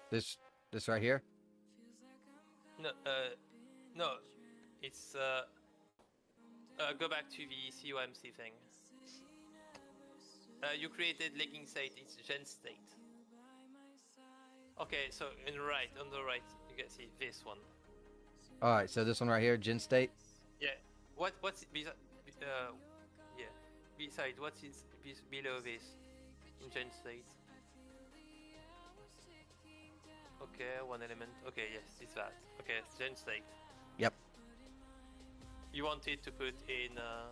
this right here. No, no, it's go back to the COMC thing. You created legging state. It's gen state. Okay, so on the right, you can see this one. All right, so this one right here, gen state. Yeah. What's beside? Yeah. Beside, what is below this in gen state? Okay, one element. Okay, yes, it's that. Okay, it's gen state. Yep. You want it to put in. I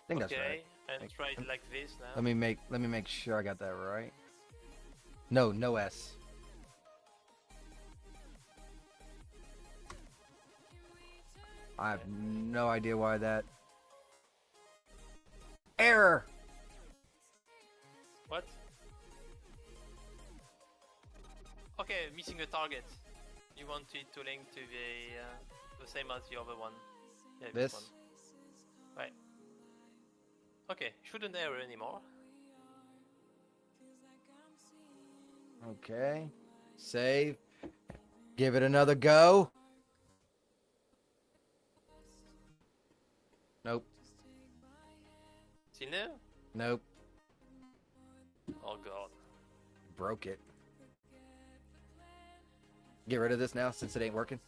think that's Okay, right. and try it like this now. Let me make sure I got that right. No S. I have no idea why that. Error. What? Okay, missing a target. You want it to link to the same as the other one. Yeah, This? one. Right. Okay, shouldn't error anymore. Okay. Save. Give it another go. Nope. See now? Nope. Oh god. Broke it. Get rid of this now since it ain't working.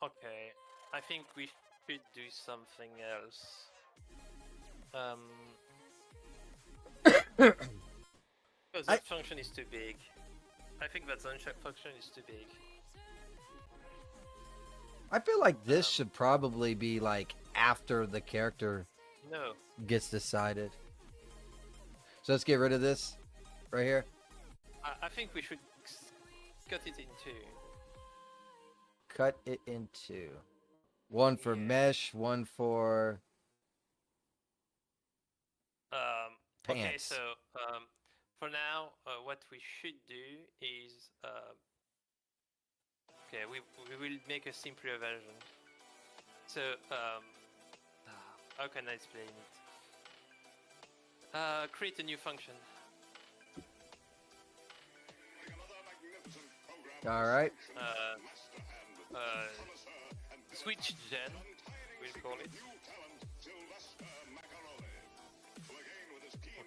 Okay. I think we should do something else. Because that function is too big. I think that function is too big. I feel like this should probably be like after the character No. gets decided. So let's get rid of this right here. I think we should cut it in two. Cut it in two. One for Yeah. mesh, one for Okay, pants. so for now, what we should do is okay, we will make a simpler version. So how can I explain it? Create a new function. All right. Switch gen, we'll call it.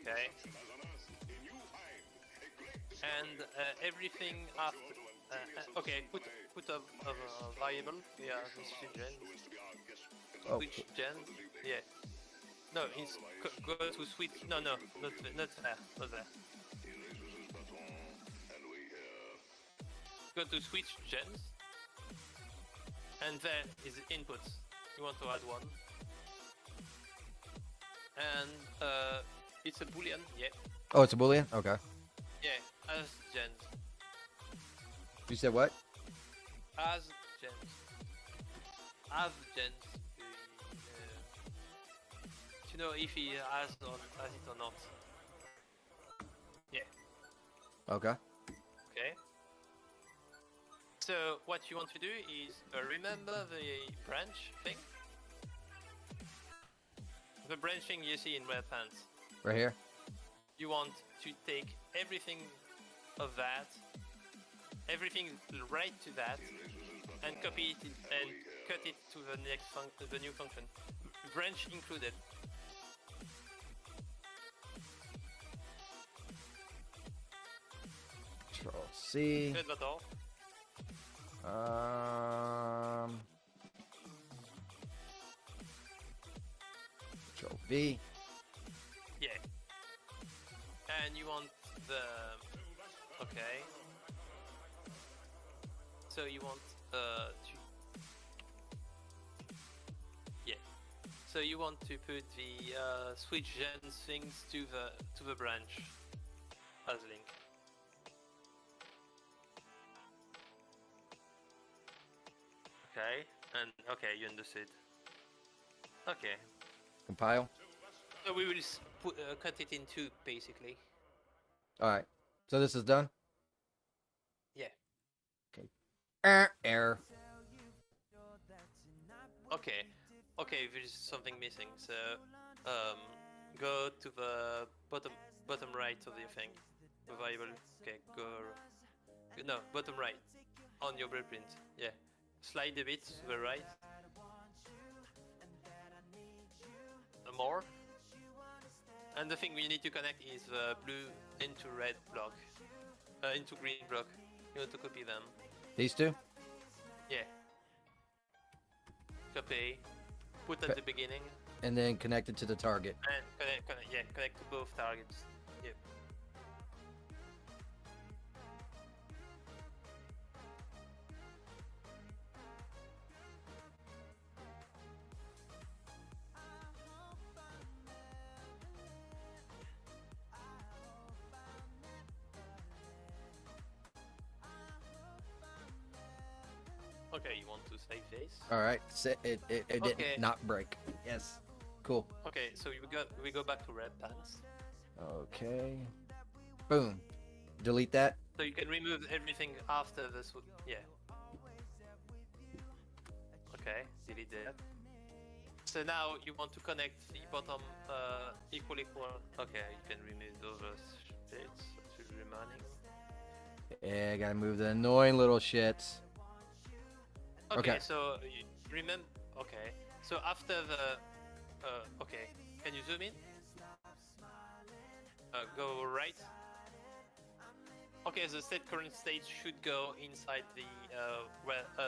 Okay. And everything after. Okay, put a variable. Yeah, this gen. Oh. Switch gen. Yeah. No, it's go to switch. No, not there. Not there. Go to switch gens. And there is the inputs. You want to add one. And it's a boolean, yeah. Oh, it's a boolean. Okay. Yeah, as gens. You said what? As gens. As gens. To know if he has it or not. Yeah. Okay. Okay. So what you want to do is remember the branch thing. The branch thing you see in red pants. Right here. You want to take everything of that, everything right to that, and copy it and cut it to the new function, branch included. Control C. Faites votre ordre. Control V. Yeah. And you want the okay. So you want to yeah. So you want to put the switch gens things to the branch as link. Okay, and okay, you understood. Okay, Compile. so we will cut it in two, basically. All right. So this is done. Yeah. Okay. Error. Okay. Okay, there's something missing. So, go to the bottom right of your thing. The variable. Okay, go. No, bottom right on your blueprint. Yeah. Slide a bit to the right. More. And the thing we need to connect is the blue into red block, into green block. You want to copy them. These two. Yeah. Copy. Put at the beginning. And then connect it to the target. And connect to both targets. Yep. Okay, you want to save this? All right. It Okay. did not break. Yes. Cool. Okay, so we go back to red pants. Okay. Boom. Delete that. So you can remove everything after this. Yeah. Okay, delete that. So now you want to connect the bottom equal. Okay, you can remove those shits. To remaining. Yeah, gotta move the annoying little shits. Okay. So you remember. Okay. So after the. Okay. Can you zoom in? Go right. Okay, the set current state should go inside the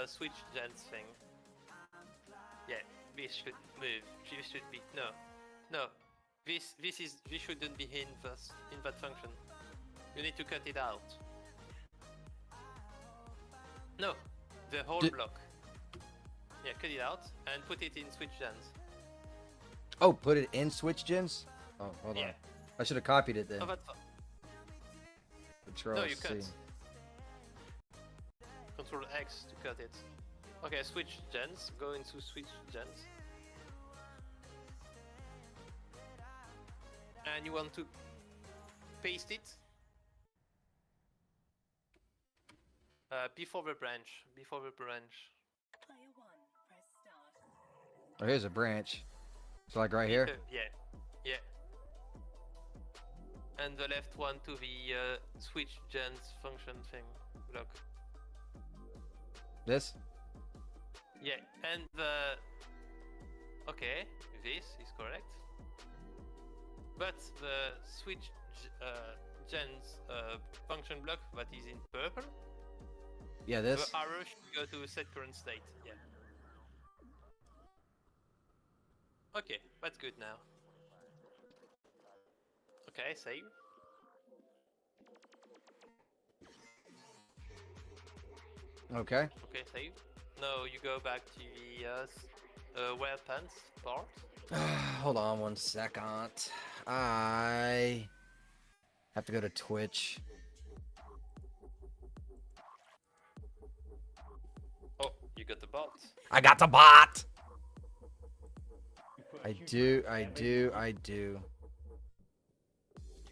switch gens thing. Yeah, this should move. This should be no. This shouldn't be in that function. You need to cut it out. No, the whole block. Yeah, cut it out and put it in switch gens. Oh, put it in switch gens? Oh, hold on. Yeah. I should have copied it then. Oh, that's fine. Control No, you C. cut. Control X to cut it. Okay, switch gens. Go into switch gens. And you want to paste it before the branch. Before the branch. Oh, here's a branch. So like right here? Yeah. And the left one to the switch gens function thing block. This? Yeah, and the okay, this is correct. But the switch gens function block that is in purple. Yeah, this. The arrow should go to set current state. Yeah. Okay, that's good now. Okay, save. Okay. Okay, save. Now you go back to the wear pants part. Hold on one second. I Have to go to Twitch. Oh, you got the bot. I got the bot. You put a I huge do. amount I of damage do. on it. I do. You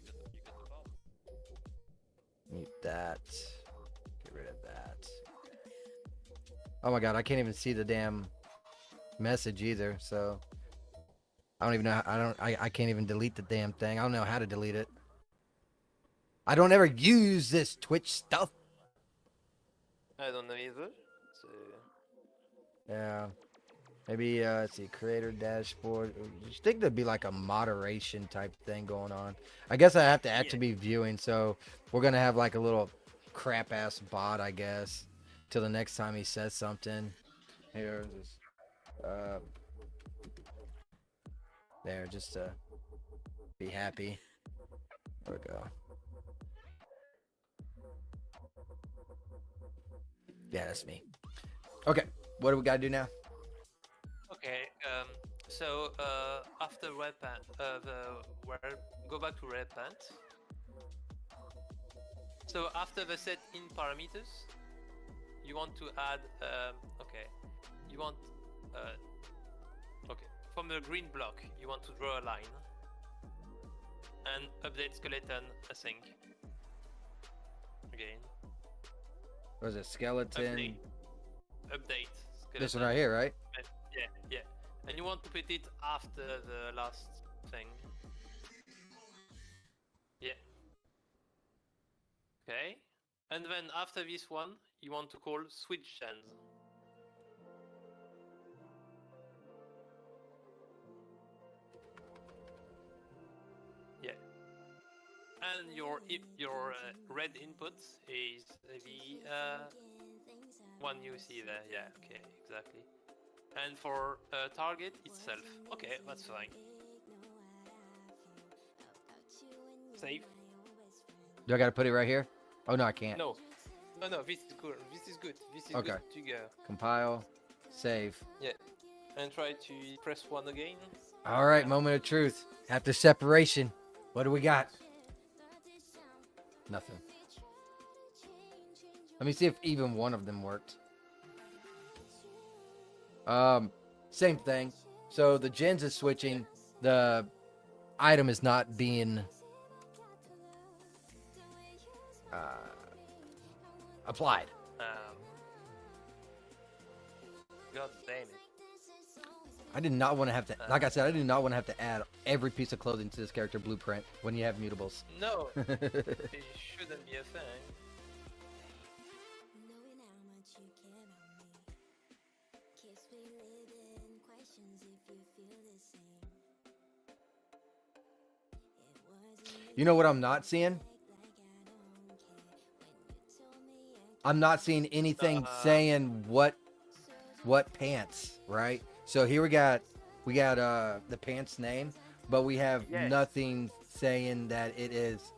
got the bot. Mute that. Get rid of that. Oh my god, I can't even see the damn message either. So I don't even know. I can't even delete the damn thing. I don't know how to delete it. I don't ever use this Twitch stuff. I don't know either. So Yeah. Maybe let's see, creator dashboard. You think there'd be like a moderation type thing going on? I guess I have to actually be viewing, so we're gonna have like a little crap ass bot, I guess, till the next time he says something. Here, just there, just to be happy. There we go. Yeah, that's me. Okay, what do we gotta do now? okay. So after red pant, go back to red pant. So after the set in parameters, you want to add. Okay, you want. Okay, from the green block, you want to draw a line and update skeleton async. Again. Was it skeleton? Update skeleton. This one right here, right? Yeah, yeah. And you want to put it after the last thing. Yeah. Okay. And then after this one, you want to call switch gens. Yeah. And your red input is the one you see there. Yeah. Okay. Exactly. And for target itself. Okay, that's fine. Save. Do I gotta put it right here? Oh no, I can't. No. No, this is good. This is good. This is Okay. good to go. Compile, save. And try to press 1 again. All right, moment of truth. After separation, what do we got? Nothing. Let me see if even one of them worked. Same thing. So the gens is switching. The item is not being applied. God damn it. I did not want to have to, like I said, I did not want to have to add every piece of clothing to this character blueprint when you have mutables. No, it shouldn't be a thing. You know what I'm not seeing? I'm not seeing anything saying what pants, right? So here we got the pants name, but we have Yes. nothing saying that it is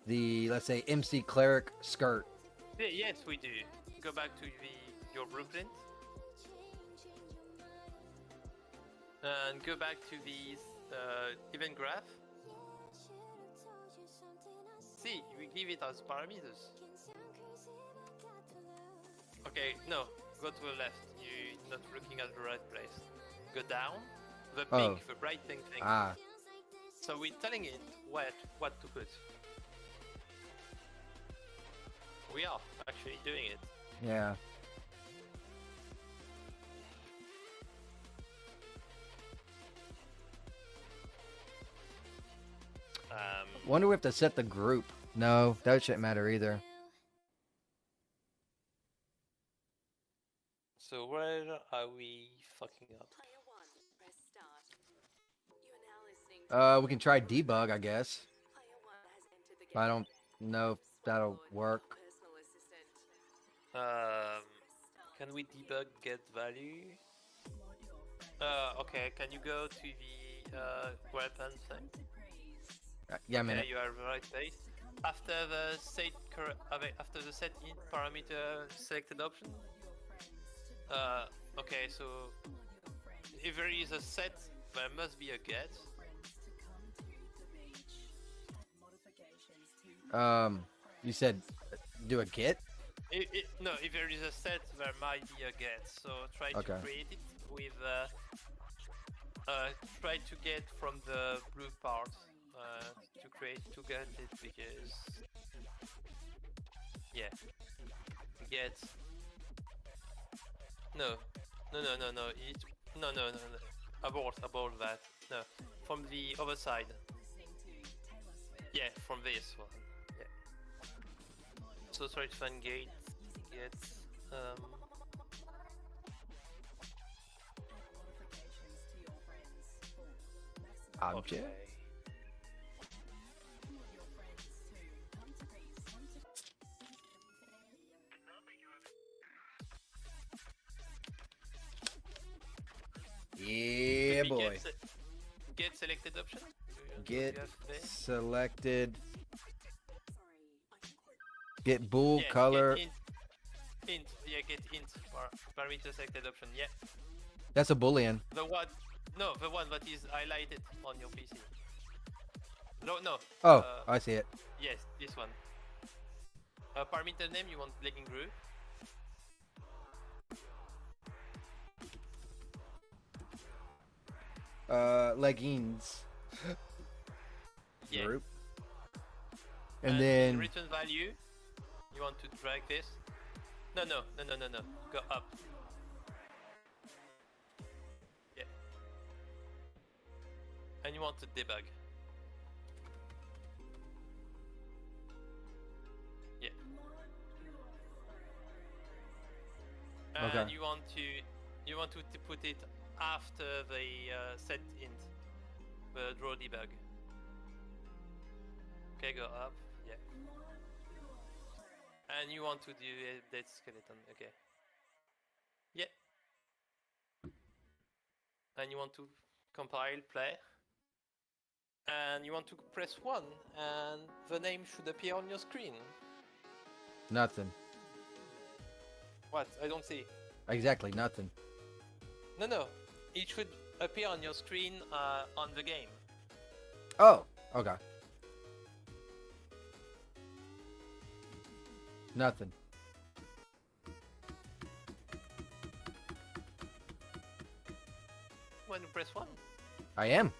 the, let's say, MC Cleric skirt. Yes, we do. Go back to your blueprint. And go back to the event graph. See, we give it as parameters. Okay, no, go to the left. You're not looking at the right place. Go down. The pink, the bright pink thing. Ah, So we're telling it what to put. We are actually doing it. yeah. Wonder if we have to set the group. No, that shouldn't matter either. So where are we fucking up? We can try debug, I guess. I don't know if that'll work. Can we debug get value? Okay, can you go to the weapon thing? Yeah, man. Okay, you are right place. After the after the set in parameter selected option. Okay, so if there is a set, there must be a get. You said do a get. No, if there is a set, there might be a get. So try to Okay. create it with. Try to get from the blue part to get it because. Yeah. Get. No. It. No. Abort that. No. From the other side. Yeah, from this one. Yeah. So try to find get. Object. Okay. Yeah, Maybe boy. Get selected option. Do Get you have there? selected. Get bool Yeah, color. Get int. Yeah, get int parameter selected option. Yeah, That's a boolean. the one. No, the one that is highlighted on your PC. No. Oh, I see it. Yes, this one. Parameter name you want legging group. Leggings Yeah. group. And And then return value. You want to drag this? No. Go up. Yeah. And you want to debug. Yeah. And Okay. you want to put it after the set int, the draw debug. Okay, go up. Yeah. And you want to do that skeleton. Okay. Yeah. And you want to compile, play. And you want to press 1, and the name should appear on your screen. nothing. What? I don't see. Exactly nothing. No. It should appear on your screen on the game. Oh, okay. Nothing. When you press 1. I am.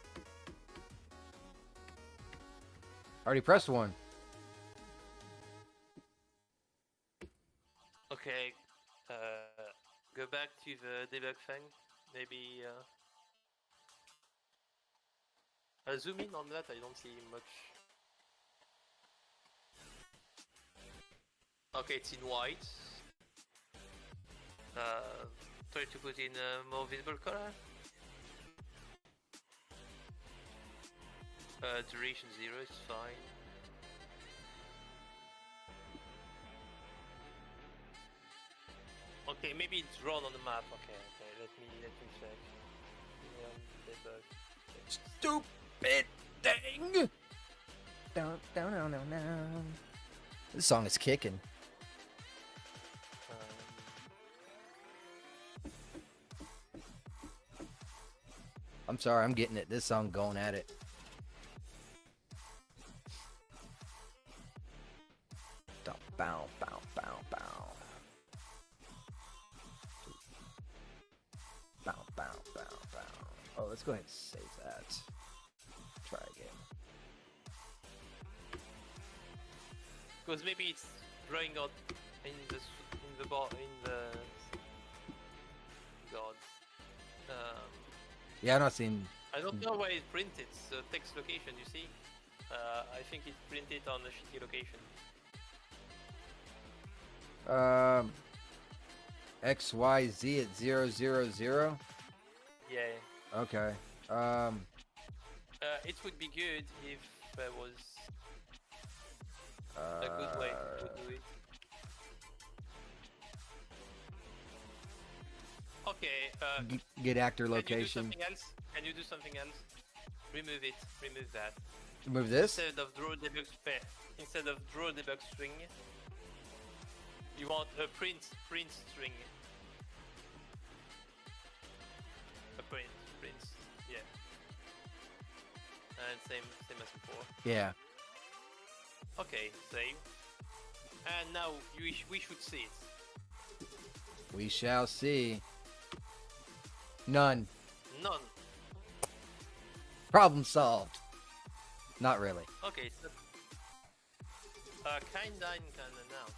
Already pressed one. Okay. Go back to the debug thing. Maybe. Zoom in on that. I don't see much. Okay, it's in white. Try to put in a more visible color. Duration 0 is fine. Okay, maybe it's drawn on the map. Okay. Let me check. Debug. Stupid thing. Down. This song is kicking. I'm sorry, I'm getting it. This song going at it. Bow. Bow. Oh, let's go ahead and save that. Try again. Because maybe it's drawing out in the gods. Yeah, I'm not seeing. I don't know where it printed. So text location, you see. I think it's printed on a shitty location. XYZ at 000. Yeah. Okay. It would be good if there was a good way to do it. Okay. Get actor Can you do location. something else? Can you do something else? Remove it. Remove that. Move this. Instead of draw debug string, you want a print string. A print, yeah. And same as before. Yeah. Okay, save. And now we should see it. We shall see. None. None. Problem solved. Not really. Okay, so kinda can announce.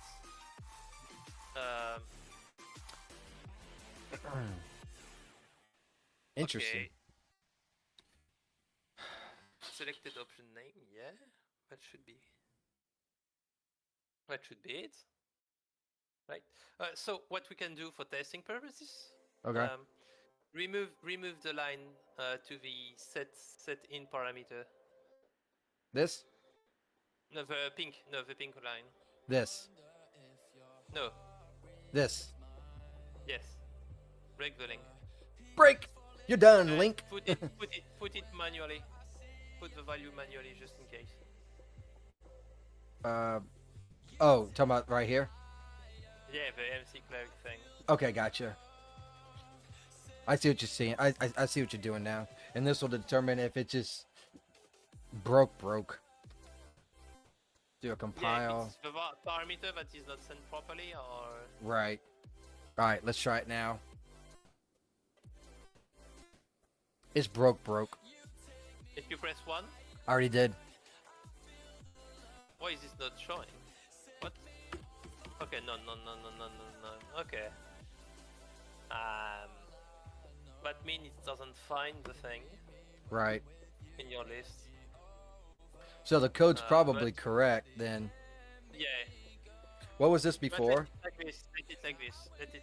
Interesting. Okay. Selected option name, yeah. That should be it. Right. So what we can do for testing purposes? Okay. Remove the line to the set in parameter. This? No, the pink line. This. No, This. yes. Break the link. Break! You're done, And Link. Put it manually. Put the value manually just in case. Oh, talking about right here? Yeah, the MC cleric thing. Okay, gotcha. I see what you're seeing. I see what you're doing now. And this will determine if it just broke. Do a Yeah, compile. if it's the parameter that is not sent properly, or Right. Alright, let's try it now. It's broke. if you press 1, I already did. why is this not showing? What? Okay, no. Okay. That means it doesn't find the thing Right. in your list. So the code's probably but- correct then. Yeah. What was this But before? Let it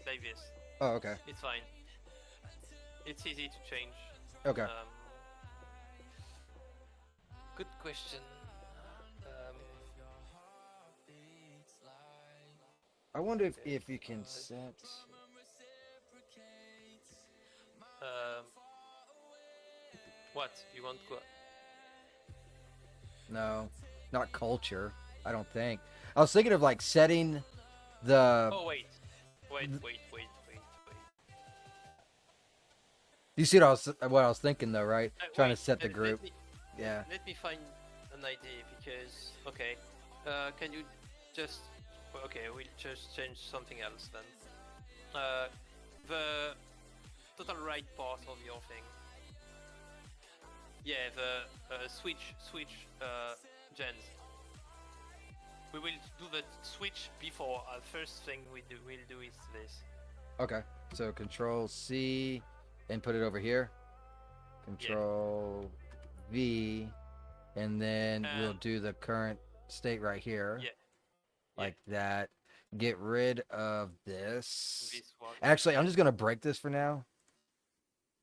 like this. Oh, okay. It's fine. It's easy to change. Okay. Good question. I wonder if you can set. What you want? No, not culture. I don't think. I was thinking of like setting the. Oh wait. You see what I was thinking though, right? Trying Wait, to set the let- group. Let me, Yeah. let me find an idea because okay. Can you just okay? We'll just change something else then. The total right part of your thing. Yeah, the switch gens. We will do the switch before. First thing we'll do is this. Okay. So Control C and put it over here. Control V, and then we'll And- do the current state right here. Yeah. Like that. Get rid of this. This one. Actually, I'm just gonna break this for now.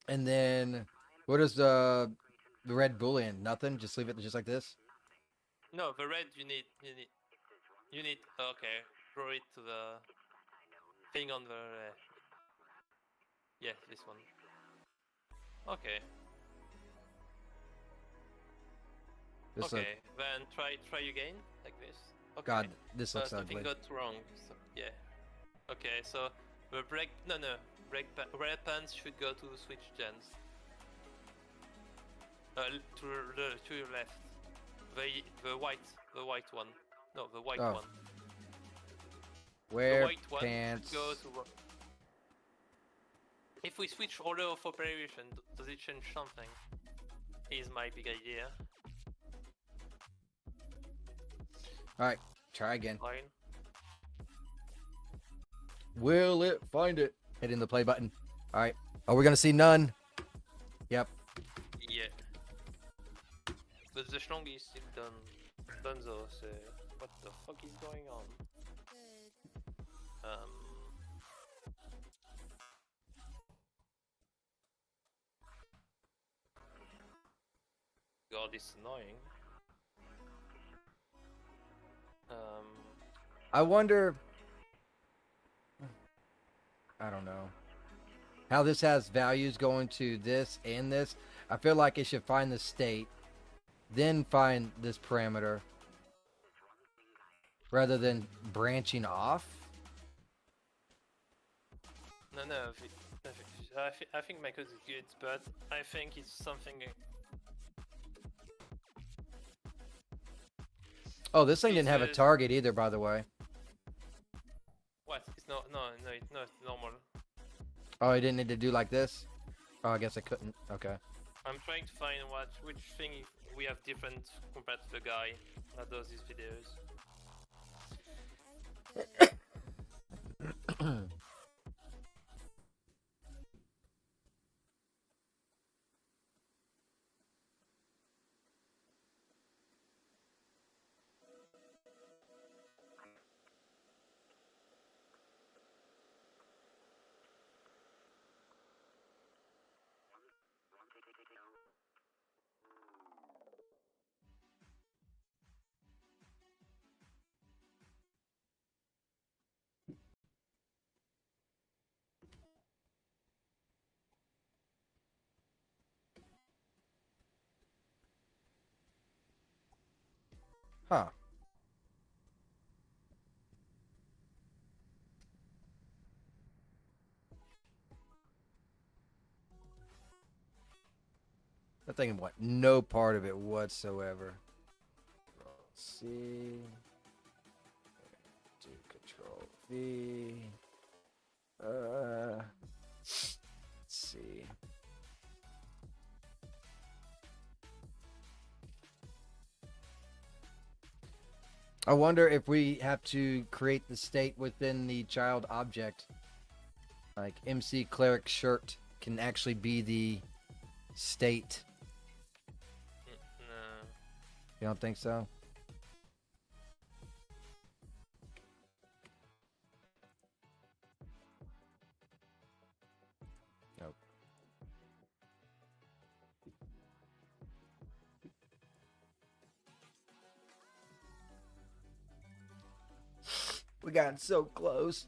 And then, what is the red boolean? Nothing. Just leave it just like this. No, the red you need. Okay, draw it to the thing on the. Yeah, this one. Okay. This Okay. Then try again like this. Okay. God, this looks something ugly. got wrong. So, yeah. Okay, so the red pants should go to switch gens. To your left. The white one. No, the white Oh. one. The Wear white one pants. should go to. If we switch order of operation, does it change something? Is my big idea. All right, try again. Fine. Will it find it? Hitting the play button. All right. Oh, we're gonna see none. Yep. Yeah. But the schlong is still done though, so what the fuck is going on? God, it's annoying. I wonder. I don't know how this has values going to this and this. I feel like it should find the state, then find this parameter, rather than branching off. No, I think my code is good, but I think it's something. Oh, this thing This didn't have a is- target either, by the way. What? It's no, it's not normal. Oh, I didn't need to do like this? Oh, I guess I couldn't. Okay. I'm trying to find which thing we have different compared to the guy that does these videos. Huh. That thing what? No part of it whatsoever. Let's see. Do Control V. Let's see. I wonder if we have to create the state within the child object. Like MC Cleric shirt can actually be the state. No. You don't think so? Nope. We got so close.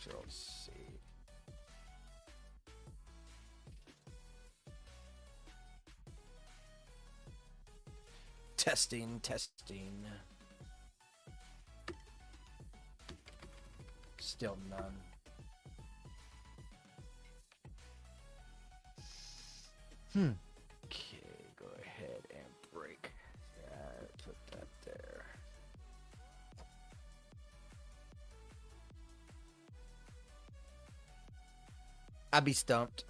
Control C. Testing. Still none. Okay, go ahead and break that. Put that there. I'd be stumped.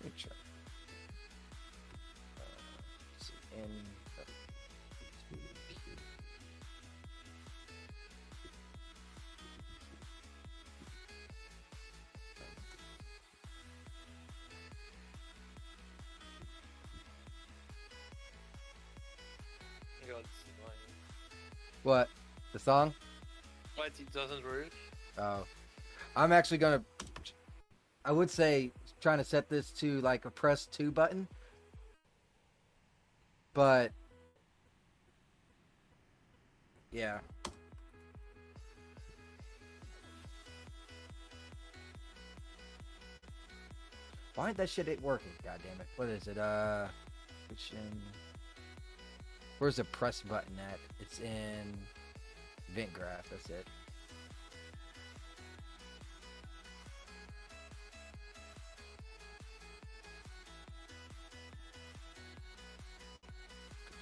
Picture. Let's see, N. God, it's annoying. What? The song? But it doesn't work. Oh. I'm actually gonna. I would say trying to set this to like a press 2 button. But. Yeah. Why ain't that shit ain't working? God damn it. What is it? Which in. Where's the press button at? It's in VentGraph. That's it.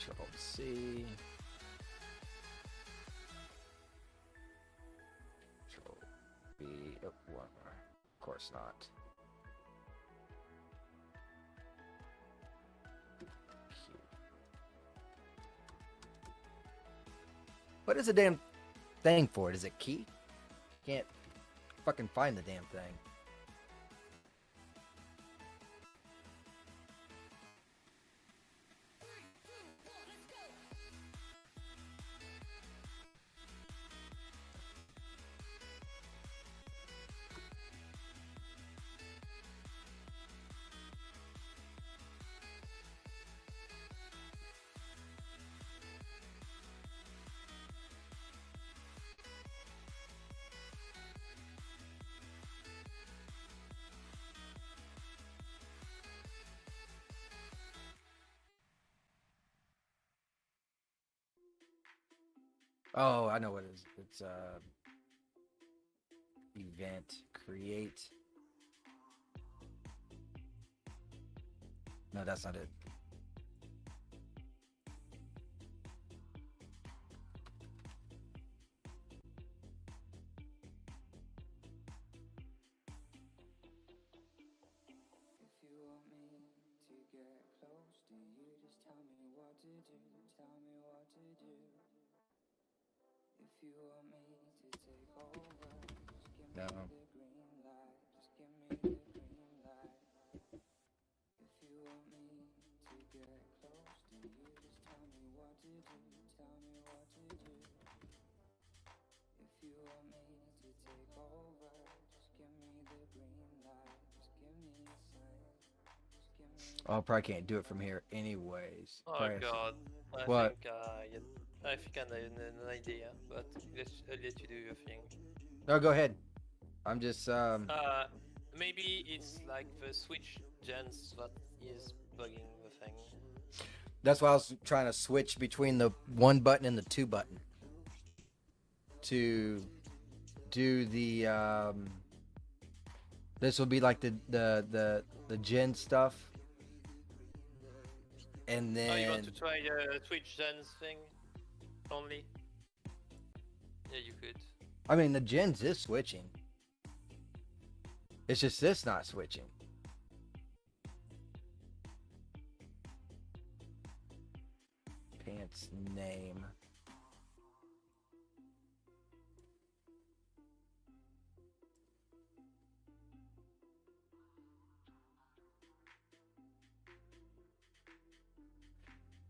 Control C. Control B. Oh, one more. Of course. course not. What is the damn thing for it? Is it key? Can't fucking find the damn thing. Oh, I know what it is. It's event create. No, that's not it. If you want me to get close to you, just tell me what to do. Tell me what to do. If you want me to take over, just give me No. the green light. Just give me the green light. If you want me to get close to you, just tell me what to do. Tell me what to do. If you want me to take over, just give me the green light. Just give me a sign. Just give me. Oh, I probably can't do it from here anyways. Oh Probably- god. I What? think I think I have an idea, but I'll let you do your thing. No, go ahead. I'm just Maybe it's like the switch gens that is bugging the thing. that's why I was trying to switch between the 1 button and the 2 button to do the this will be like the gen stuff, and Oh, you want then to try Twitch gens thing only? Yeah, you could. I mean the gens is switching. It's just this not switching. Pants name.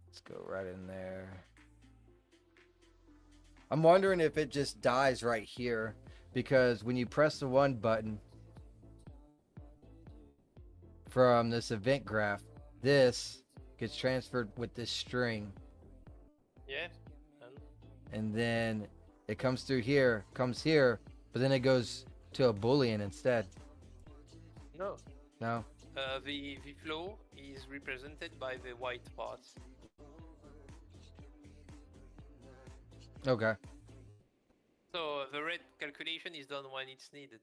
Let's go right in there. I'm wondering if it just dies right here, because when you press the 1 button from this event graph, this gets transferred with this string, Yeah. and then it comes through here, comes here, but then it goes to a boolean instead. No. No? The flow is represented by the white part. Okay. So the red calculation is done when it's needed.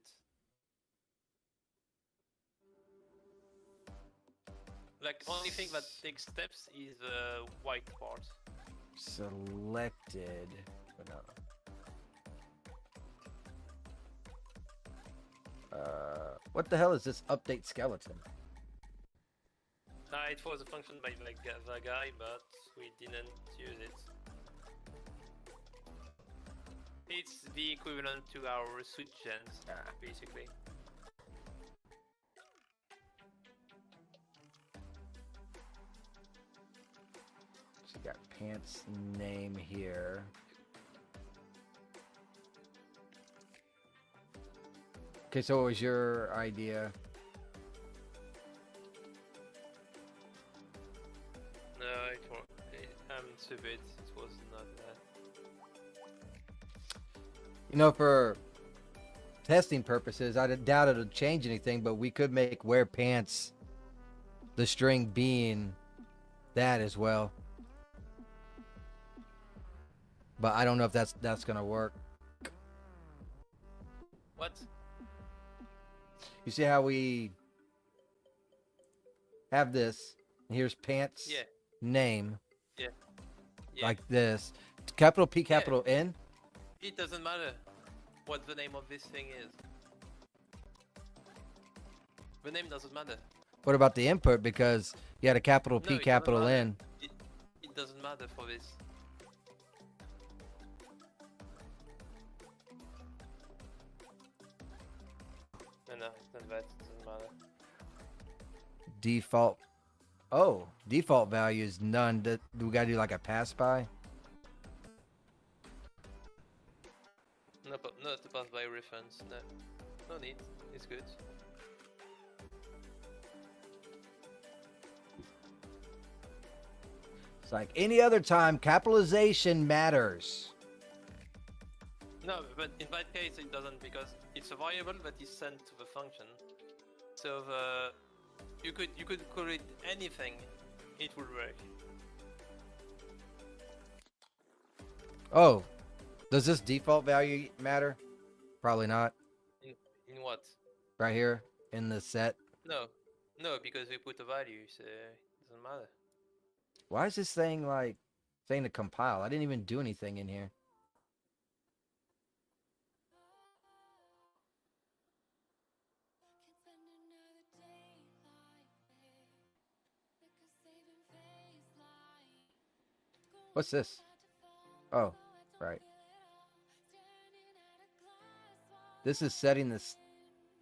Like only thing that takes steps is the white part. Selected. But no. What the hell is this update skeleton? It was a function by like the guy, but we didn't use it. It's the equivalent to our switch gens, basically. So you got pants name here. Okay, so what was your idea? No, I'm stupid. It was not that. You know, for testing purposes, I doubt it'll change anything, but we could make wear pants the string being that as well. But I don't know if that's gonna work. What? You see how we have this? Here's pants Yeah. name, Yeah. like this. Capital P, capital N. It doesn't matter what the name of this thing is. The name doesn't matter. What about the input? Because you had a capital No, P, it doesn't capital matter. N. It doesn't matter for this. No, it's not that. It doesn't matter. Default. Oh, default value is none. Do we gotta do like a pass by? No, but not to pass by reference. No, no need. It's good. It's like any other time, capitalization matters. No, but in that case it doesn't because it's a variable that is sent to the function. So you could call it anything, it will work. Oh, does this default value matter? Probably not. In what? Right here in the set. No, no, because we put a value, so it doesn't matter. Why is this thing like saying to compile? I didn't even do anything in here. What's this? Oh, right. This is setting this.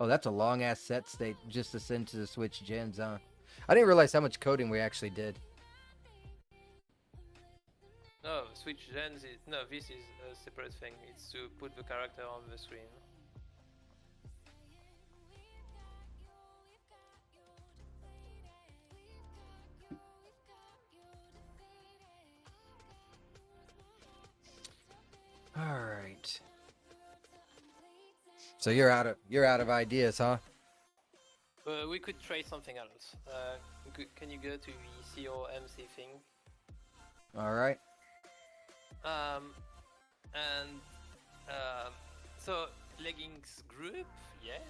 Oh, that's a long ass set state just to send to the switch gens, huh? I didn't realize how much coding we actually did. No, switch gens is no. This is a separate thing. It's to put the character on the screen. All right. So you're out of ideas, huh? We could try something else. Can you go to the COMC thing? All right. So leggings group, yeah,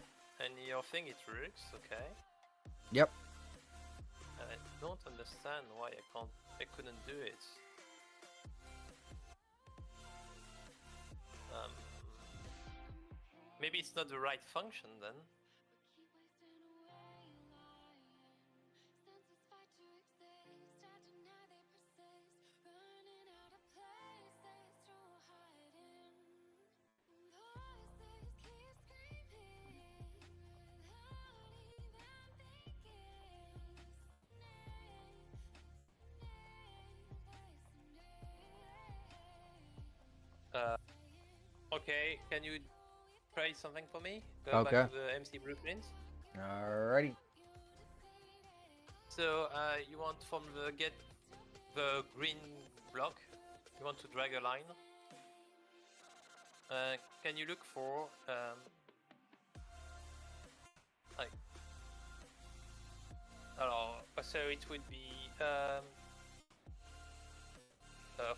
and your thing it works, okay. Yep. I don't understand why I couldn't do it. Maybe it's not the right function then. Okay, can you try something for me? Go Okay. back to the MC blueprints. Alrighty. So you want from the get the green block, you want to drag a line. Can you look for like so it would be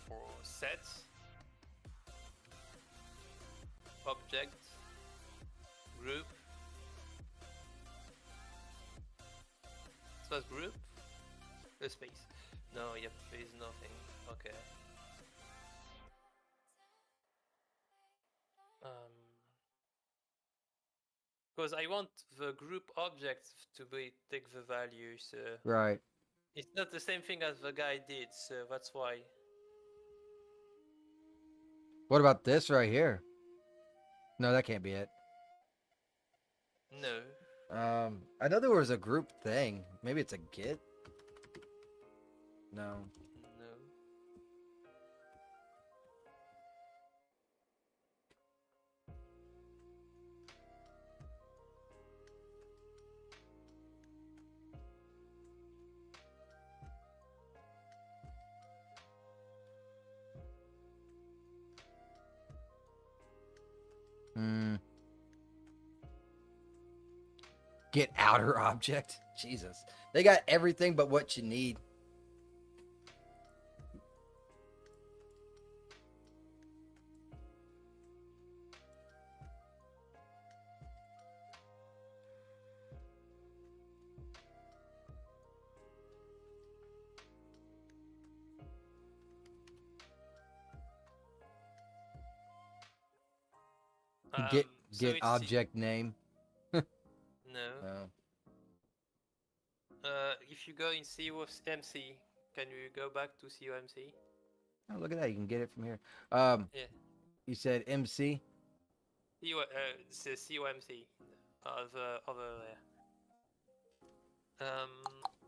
for set object group. So that's group a space. No, yep, there is nothing. Okay. Because I want the group object to take the value, so Right. it's not the same thing as the guy did, so that's why. What about this right here? No, that can't be it. No. I know there was a group thing. Maybe it's a get. No. No. Get outer object. Jesus. They got everything but what you need. Get So it's object name. No. Oh. if you go in COMC, can you go back to COMC? Oh, look at that. You can get it from here. Yeah. You said MC. It says COMC over there.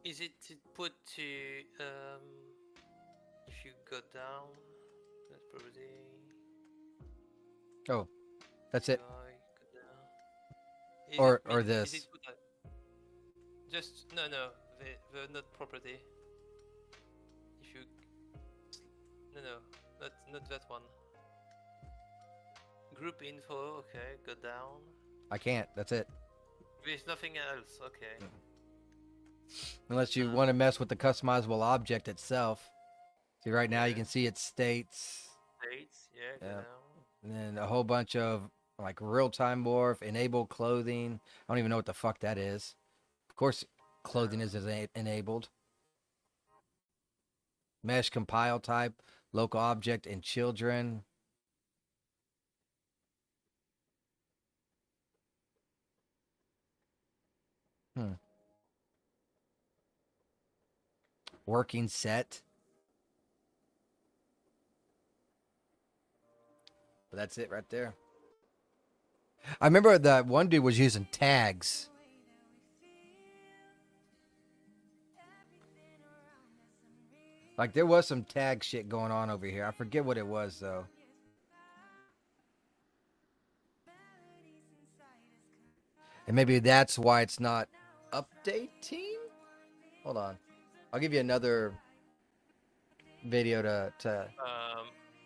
Is it put to if you go down? That's probably. Oh, that's it. Go down. Or Is this. it put just no the not property. If you no not that one. Group info, okay, go down. I can't. That's it. There's nothing else, okay. Unless you want to mess with the customizable object itself. See, right now you Yeah. can see it states, States, yeah, go Yeah. down. and then a whole bunch of like real-time morph, enable clothing. I don't even know what the fuck that is. Of course, clothing is enabled. Mesh compile type, local object, and children. Working set. But that's it right there. I remember that one dude was using tags. Like there was some tag shit going on over here. I forget what it was though. And maybe that's why it's not updating? Hold on. I'll give you another video to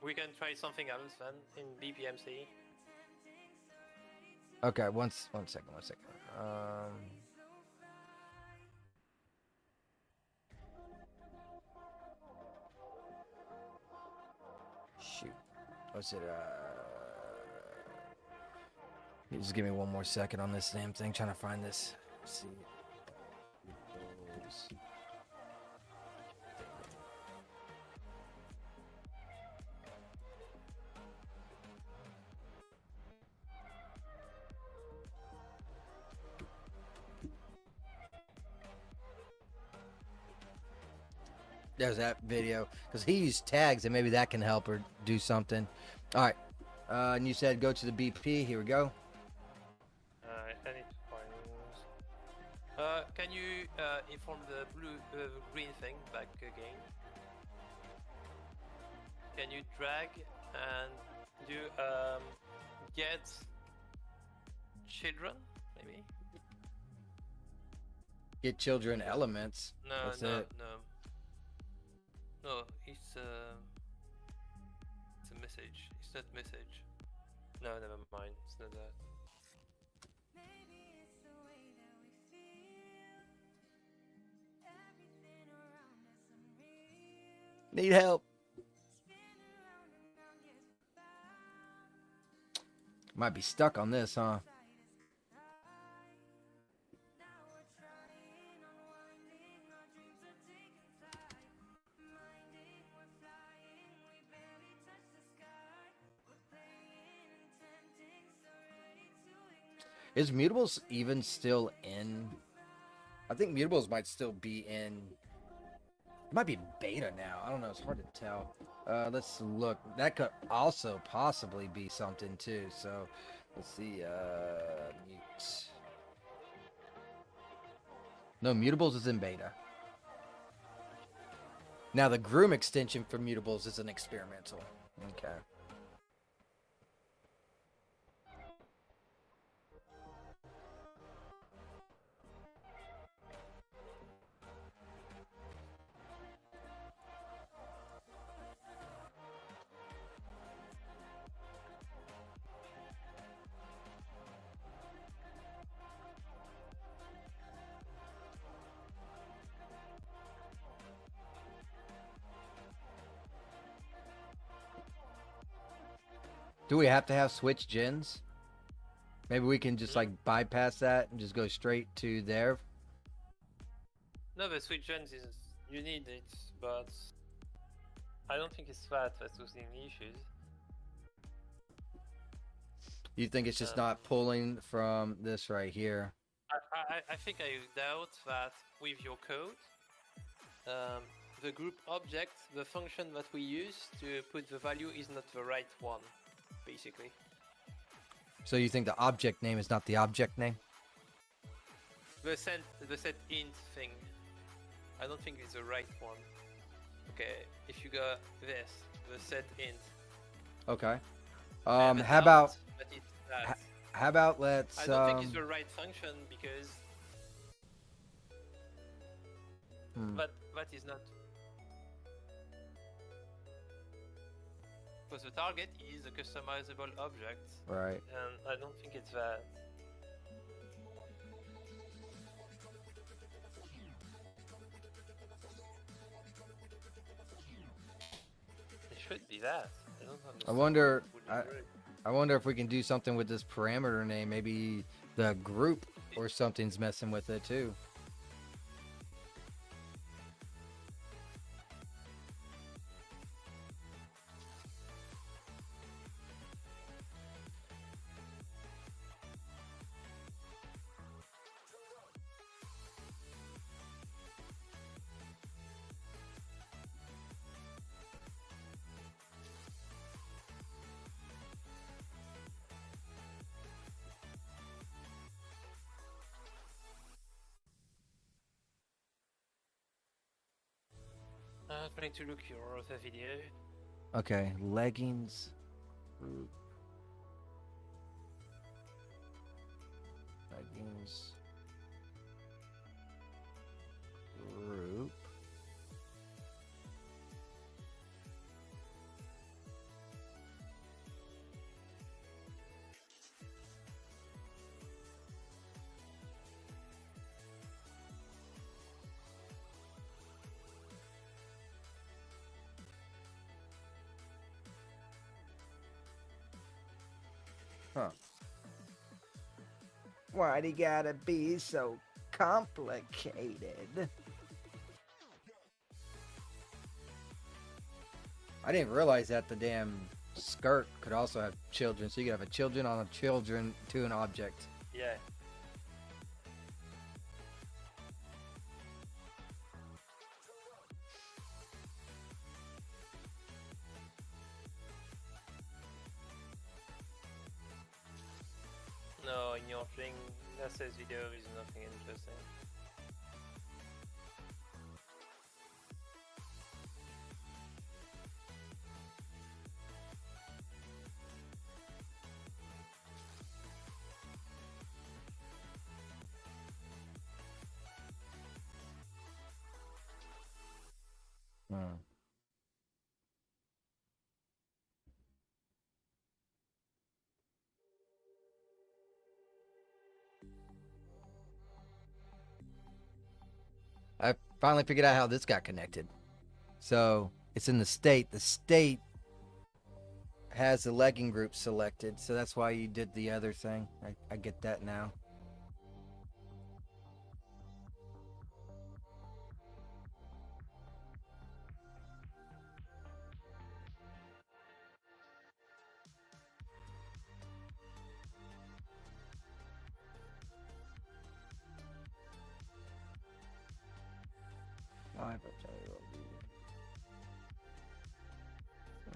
We can try something else then in BPMC. Okay, one second. Shoot. What's it? You just give me one more second on this damn thing. Trying to find this. Let's see. There's that video because he used tags and maybe that can help or do something. All right, and you said go to the BP. Here we go. I need to find. Can you inform the green thing back again? Can you drag and do get children maybe? Get children elements. No, That's no, it. no. No, it's a message. It's not message. No, never mind. It's not that. Need help. Might be stuck on this, huh? Is Mutables even still in? I think Mutables might still be in. It might be beta now. I don't know. It's hard to tell. Let's look. That could also possibly be something too. So let's see. Mute. No, Mutables is in beta. Now the Groom extension for Mutables is an experimental. Okay. Do we have to have switch gens? Maybe we can just like bypass that and just go straight to there. No, the switch gens is you need it, but I don't think it's that's causing issues. You think it's just not pulling from this right here? I think I doubt that with your code, the group object, the function that we use to put the value is not the right one, basically. So you think the object name is not the object name? The set int thing, I don't think it's the right one. Okay, if you got this, the set int. Okay. I have a How doubt about that it's that. how about let's I don't think it's the right function because that is not. Because the target is a customizable object, right. and I don't think it's that. It should be that. I don't understand. I wonder why it would be I wonder if we can do something with this parameter name. Maybe the group or something's messing with it too. I'm trying to look your other video. Okay, leggings. Group. Leggings. Group. Huh. Why'd he gotta be so complicated? I didn't realize that the damn skirt could also have children, so you could have a children on a children to an object. Yeah. No, in your thing, that says video is nothing interesting. Hmm. I finally figured out how this got connected. So it's in the state. The state has the legging group selected, so that's why you did the other thing. I get that now.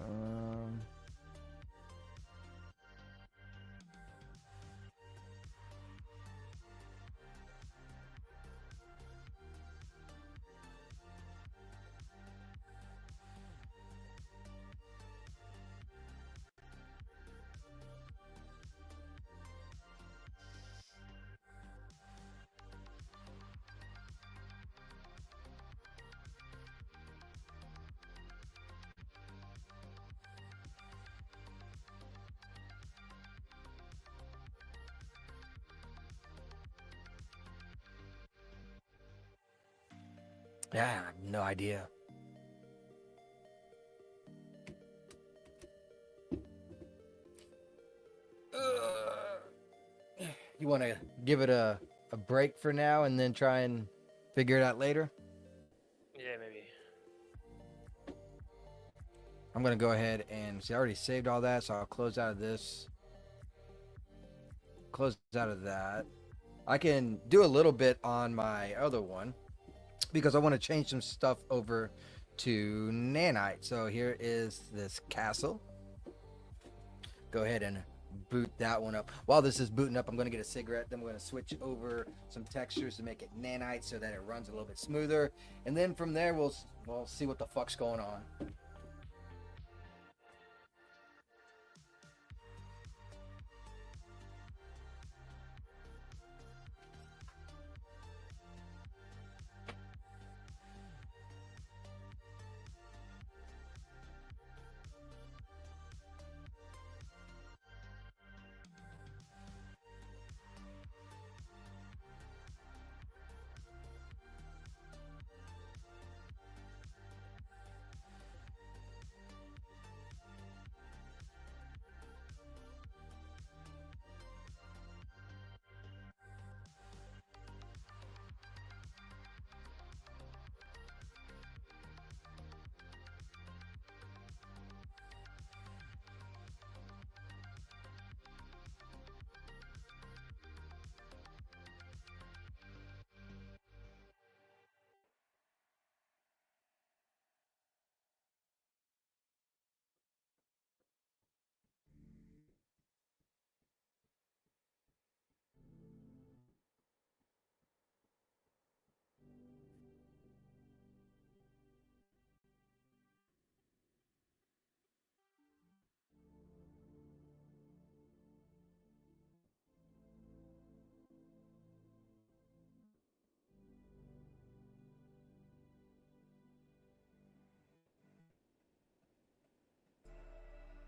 Um, yeah, I have no idea. You want to give it a break for now and then try and figure it out later? Yeah, maybe. I'm going to go ahead and see, I already saved all that, so I'll close out of this. Close out of that. I can do a little bit on my other one because I want to change some stuff over to nanite. So here is this castle. Go ahead and boot that one up. While this is booting up, I'm going to get a cigarette. Then we're going to switch over some textures to make it nanite so that it runs a little bit smoother. And then from there, we'll see what the fuck's going on.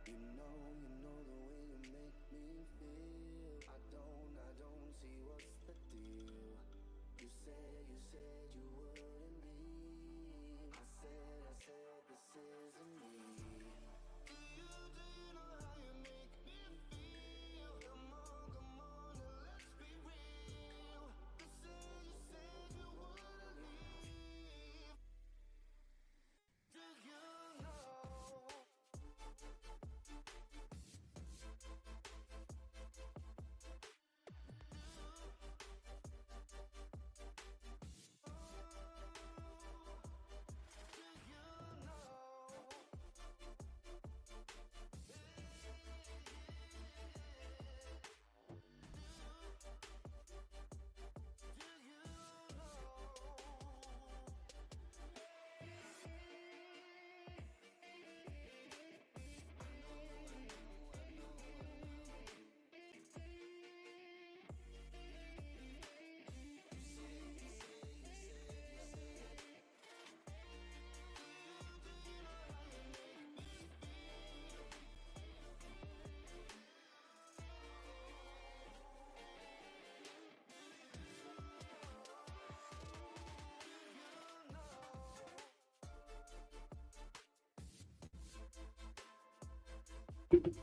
You know the way you make me feel. I don't see what's the deal. You said you wouldn't leave. I said this isn't me. Do you know how you make me feel? Come on, and let's be real. You said you wouldn't leave. Do you know?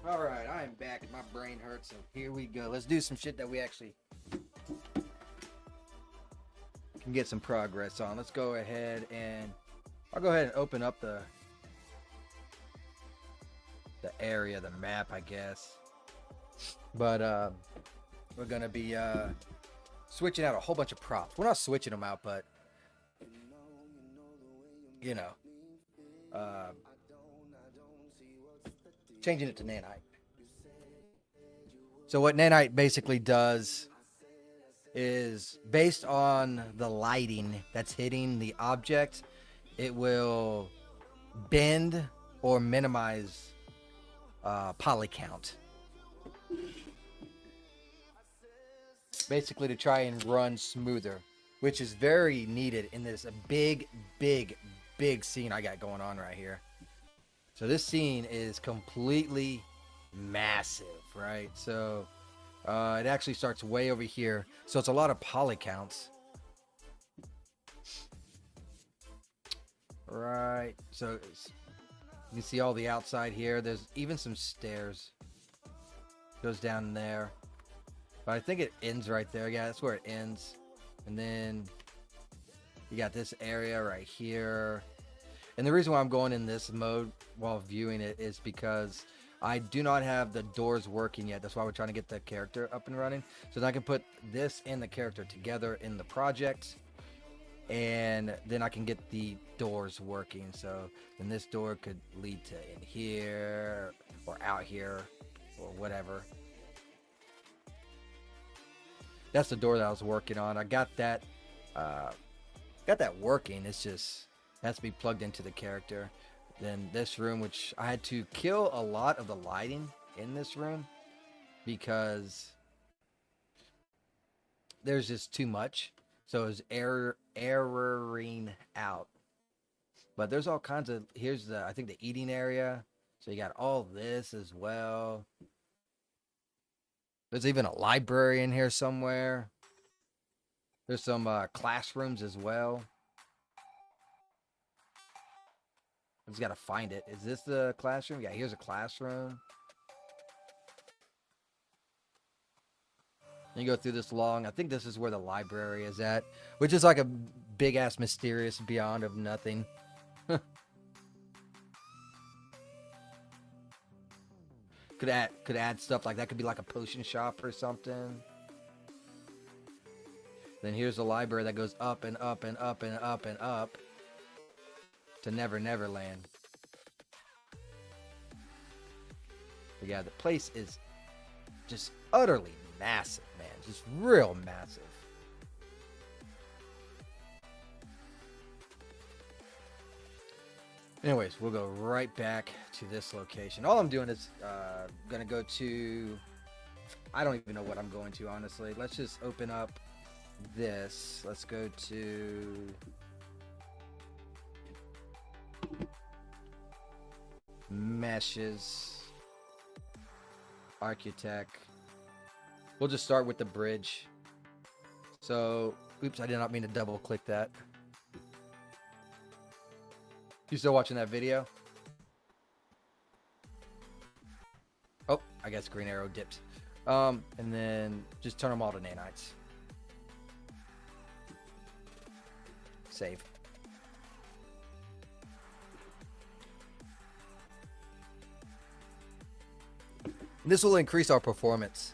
All right, I am back. My brain hurts, so here we go. Let's do some shit that we actually can get some progress on. Let's go ahead and I'll go ahead and open up the area, the map, I guess. But we're gonna be switching out a whole bunch of props. We're not switching them out, but you know, changing it to nanite. So what nanite basically does is, based on the lighting that's hitting the object, it will bend or minimize poly count. Basically to try and run smoother, which is very needed in this big scene I got going on right here. So this scene is completely massive, right? So it actually starts way over here. So it's a lot of poly counts. Right. So you can see all the outside here. There's even some stairs. Goes down there. But I think it ends right there. Yeah, that's where it ends. And then you got this area right here. And the reason why I'm going in this mode while viewing it is because I do not have the doors working yet. That's why we're trying to get the character up and running. So then I can put this and the character together in the project. And then I can get the doors working. So then this door could lead to in here or out here or whatever. That's the door that I was working on. I got that working. It's just has to be plugged into the character. Then this room, which I had to kill a lot of the lighting in this room because there's just too much. So it's erroring out. But there's all kinds of, here's the, I think the eating area. So you got all this as well. There's even a library in here somewhere. There's some classrooms as well. I just gotta find it. Is this the classroom? Yeah, here's a classroom. You go through this long. I think this is where the library is at, which is like a big ass mysterious beyond of nothing. Could add stuff like that. Could be like a potion shop or something. Then here's the library that goes up and up and up and up and up to Never Never Land. But yeah, the place is just utterly massive, man. Just real massive. Anyways, we'll go right back to this location. All I'm doing is gonna go to, I don't even know what I'm going to, honestly. Let's just open up this. Let's go to meshes, architect. We'll just start with the bridge. So, oops, I did not mean to double click that. You still watching that video? Oh, I guess green arrow dipped. And then just turn them all to nanites. Save. This will increase our performance.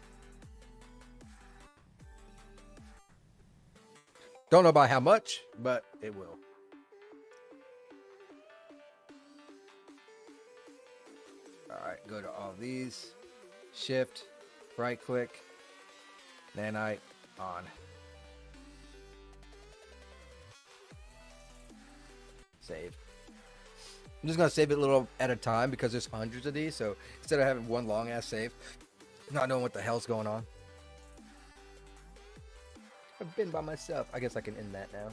Don't know by how much, but it will. Alright, go to all these. Shift, right click, nanite, on. Save. I'm just going to save it a little at a time because there's hundreds of these. So instead of having one long ass save, not knowing what the hell's going on. I've been by myself. I guess I can end that now.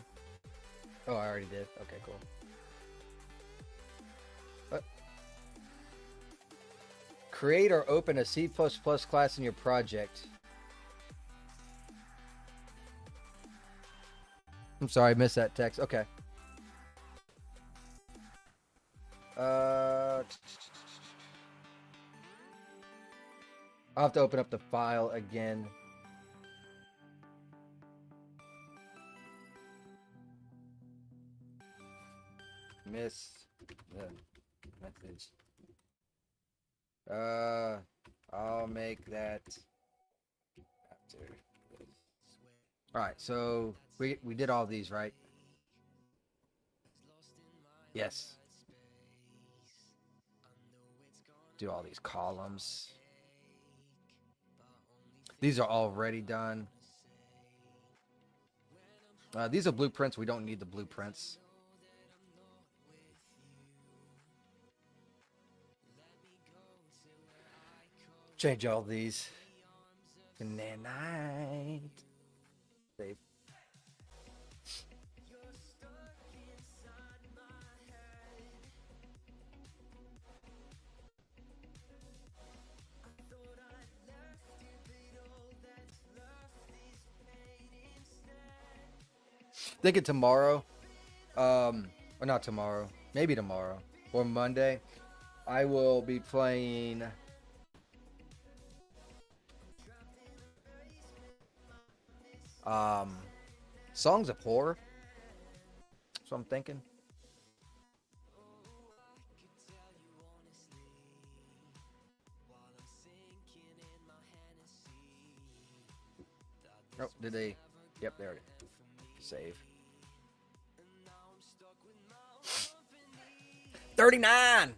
Oh, I already did. Okay, cool. Create or open a C++ class in your project. I'm sorry, I missed that text. Okay. I'll have to open up the file again. Miss the message. I'll make that after this. Alright, so we did all these, right? Yes. Do all these columns. These are already done. These are blueprints. We don't need the blueprints. Change all these. And then night. Save. Thinking tomorrow, or not tomorrow, maybe tomorrow or Monday, I will be playing Songs of Horror. That's what I'm thinking. Did they? Yep, there it is. Save. 39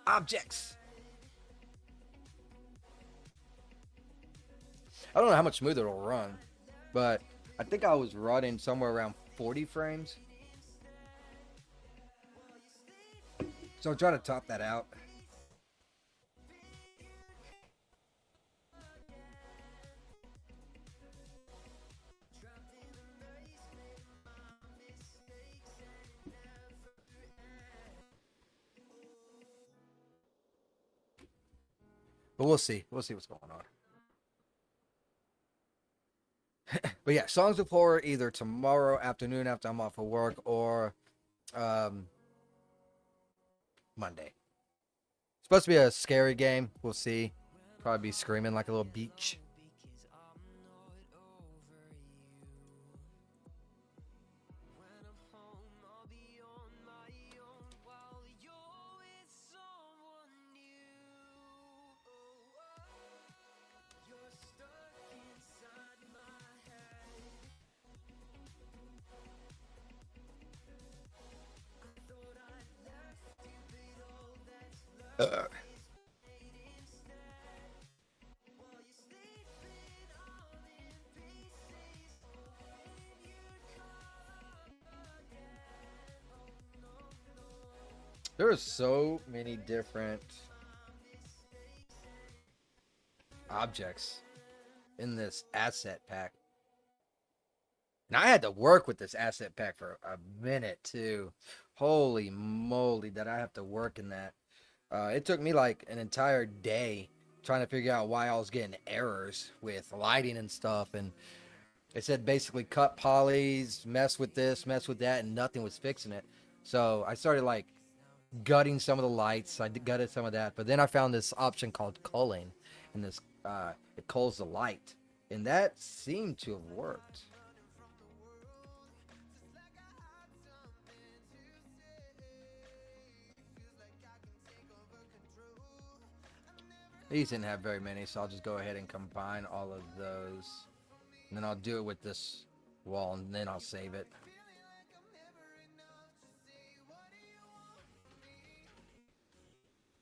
objects. I don't know how much smoother it'll run, but I think I was running somewhere around 40 frames. So I'm trying to top that out. But we'll see. We'll see what's going on. But yeah, Songs of Horror either tomorrow afternoon after I'm off of work or Monday. It's supposed to be a scary game. We'll see. Probably be screaming like a little beach. There are so many different objects in this asset pack. Now I had to work with this asset pack for a minute too. Holy moly, did I have to work in that. It took me like an entire day trying to figure out why I was getting errors with lighting and stuff. And it said basically cut polys, mess with this, mess with that, and nothing was fixing it. So I started like gutting some of the lights. I gutted some of that. But then I found this option called culling. And this it culls the light. And that seemed to have worked. These didn't have very many, so I'll just go ahead and combine all of those. And then I'll do it with this wall, and then I'll save it.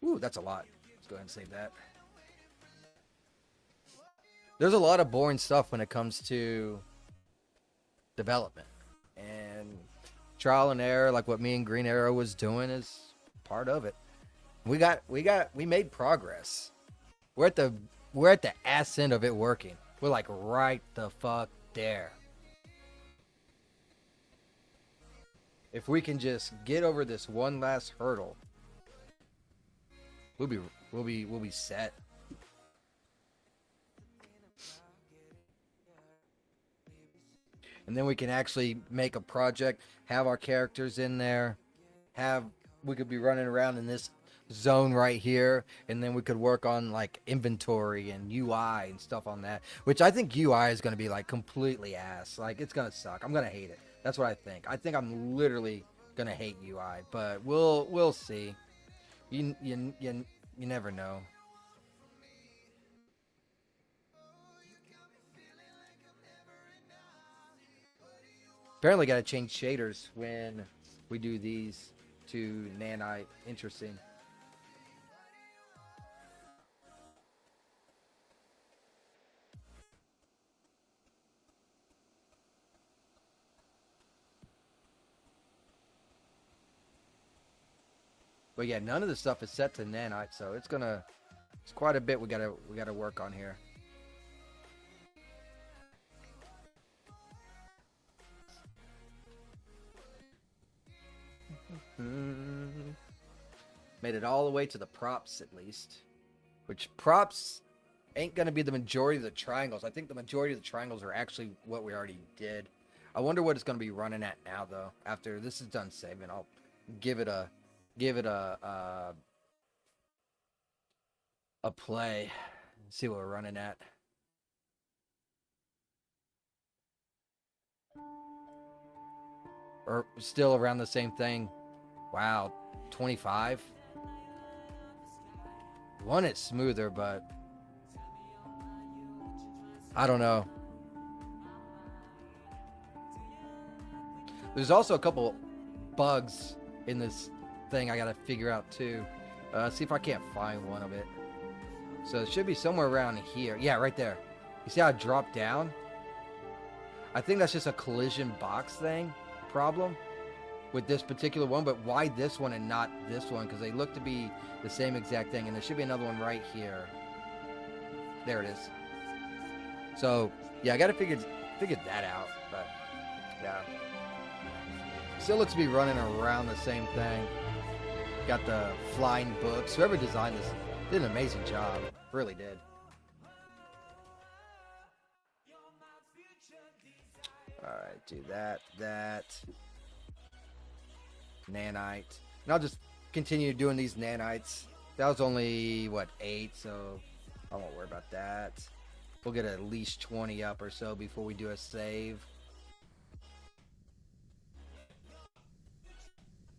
Ooh, that's a lot. Let's go ahead and save that. There's a lot of boring stuff when it comes to development. And trial and error, like what me and Green Arrow was doing, is part of it. We made progress. We're at the ass end of it working. We're like right the fuck there. If we can just get over this one last hurdle, we'll be set. And then we can actually make a project, have our characters in there, we could be running around in this zone right here, and then we could work on like inventory and UI and stuff on that, which I think UI is going to be like completely ass. Like it's going to suck. I'm going to hate it. That's what I think. I think I'm literally going to hate UI, but we'll see. You never know. Apparently got to change shaders when we do these to nanite. Interesting. But yeah, none of the stuff is set to nanite, so it's quite a bit we gotta work on here. Made it all the way to the props at least, which props ain't gonna be the majority of the triangles. I think the majority of the triangles are actually what we already did. I wonder what it's gonna be running at now though. After this is done saving, I'll give it a play. See what we're running at. Or still around the same thing. Wow, 25. One is smoother, but I don't know. There's also a couple bugs in this thing I gotta figure out too. See if I can't find one of it. So it should be somewhere around here. Yeah, right there. You see how it dropped down? I think that's just a collision box thing problem with this particular one, but why this one and not this one? Because they look to be the same exact thing, and there should be another one right here. There it is. So yeah, I gotta figure that out, but yeah. Still looks to be running around the same thing. Got the flying books. Whoever designed this did an amazing job. Really did. Alright, do that. Nanite. And I'll just continue doing these nanites. That was only, what, 8, so I won't worry about that. We'll get at least 20 up or so before we do a save.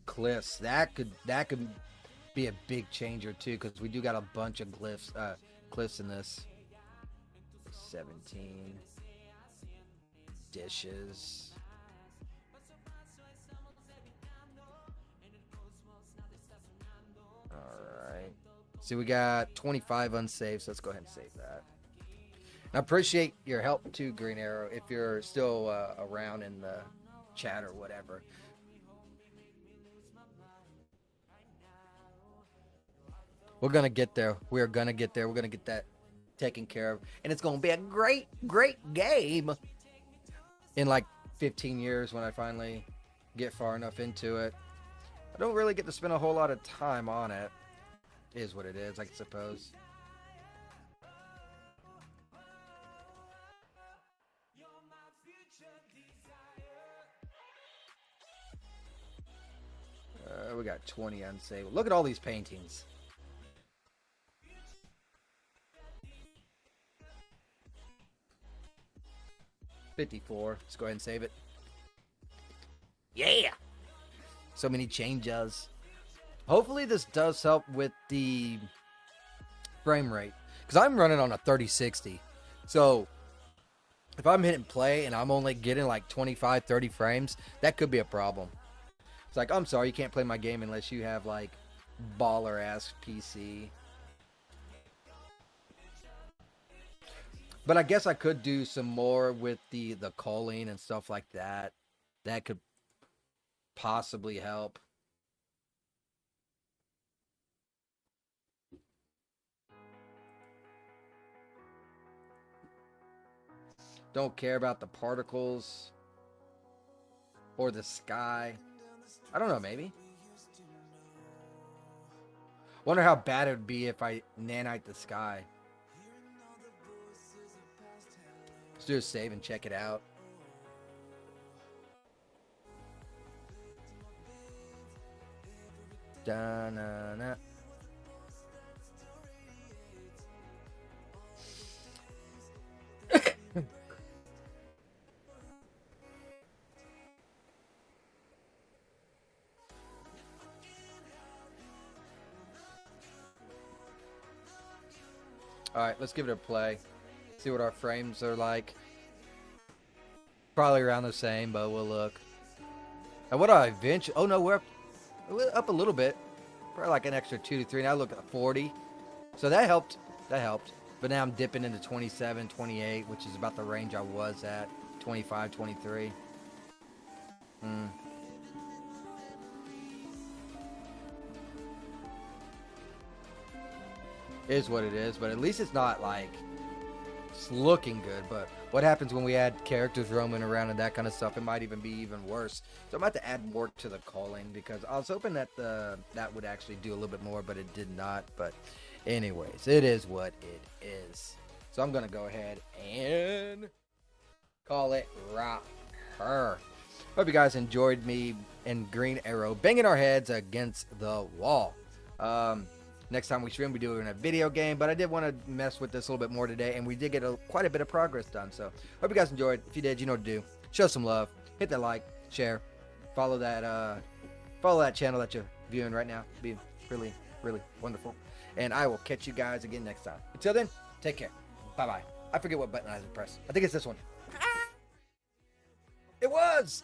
Cliffs. That could be a big changer too, because we do got a bunch of cliffs in this. 17 dishes. Alright. See, we got 25 unsaved, so let's go ahead and save that. And I appreciate your help too, Green Arrow, if you're still around in the chat or whatever. We're going to get there. We're going to get there. We're going to get that taken care of. And it's going to be a great, great game in like 15 years when I finally get far enough into it. I don't really get to spend a whole lot of time on it. It is what it is, I suppose. We got 20 unsaved. Look at all these paintings. $54. Let's go ahead and save it. Yeah! So many changes. Hopefully this does help with the frame rate. Because I'm running on a 3060. So if I'm hitting play and I'm only getting like 25, 30 frames, that could be a problem. It's like, I'm sorry, you can't play my game unless you have like baller-ass PC. But I guess I could do some more with the culling and stuff like that. That could possibly help. Don't care about the particles or the sky. I don't know, maybe. Wonder how bad it would be if I nanite the sky. Let's do a save and check it out. Da-na-na. Alright, let's give it a play. See what our frames are like. Probably around the same, but we'll look. And what I eventually... Oh no, we're up a little bit. Probably like an extra 2 to 3. Now look at 40. So that helped. That helped. But now I'm dipping into 27, 28, which is about the range I was at. 25, 23. Is what it is, but at least it's not like it's looking good. But what happens when we add characters roaming around and that kind of stuff? It might even be even worse. So I'm about to add more to the culling, because I was hoping that that would actually do a little bit more, but it did not. But anyways, it is what it is. So I'm gonna go ahead and call it rocker. Hope you guys enjoyed me and Green Arrow banging our heads against the wall. Next time we stream, we're doing a video game, but I did want to mess with this a little bit more today, and we did get quite a bit of progress done. So hope you guys enjoyed. If you did, you know what to do. Show some love, hit that like, share, follow that channel that you're viewing right now. It'd be really, really wonderful. And I will catch you guys again next time. Until then, take care. Bye bye. I forget what button I have to press. I think it's this one. It was!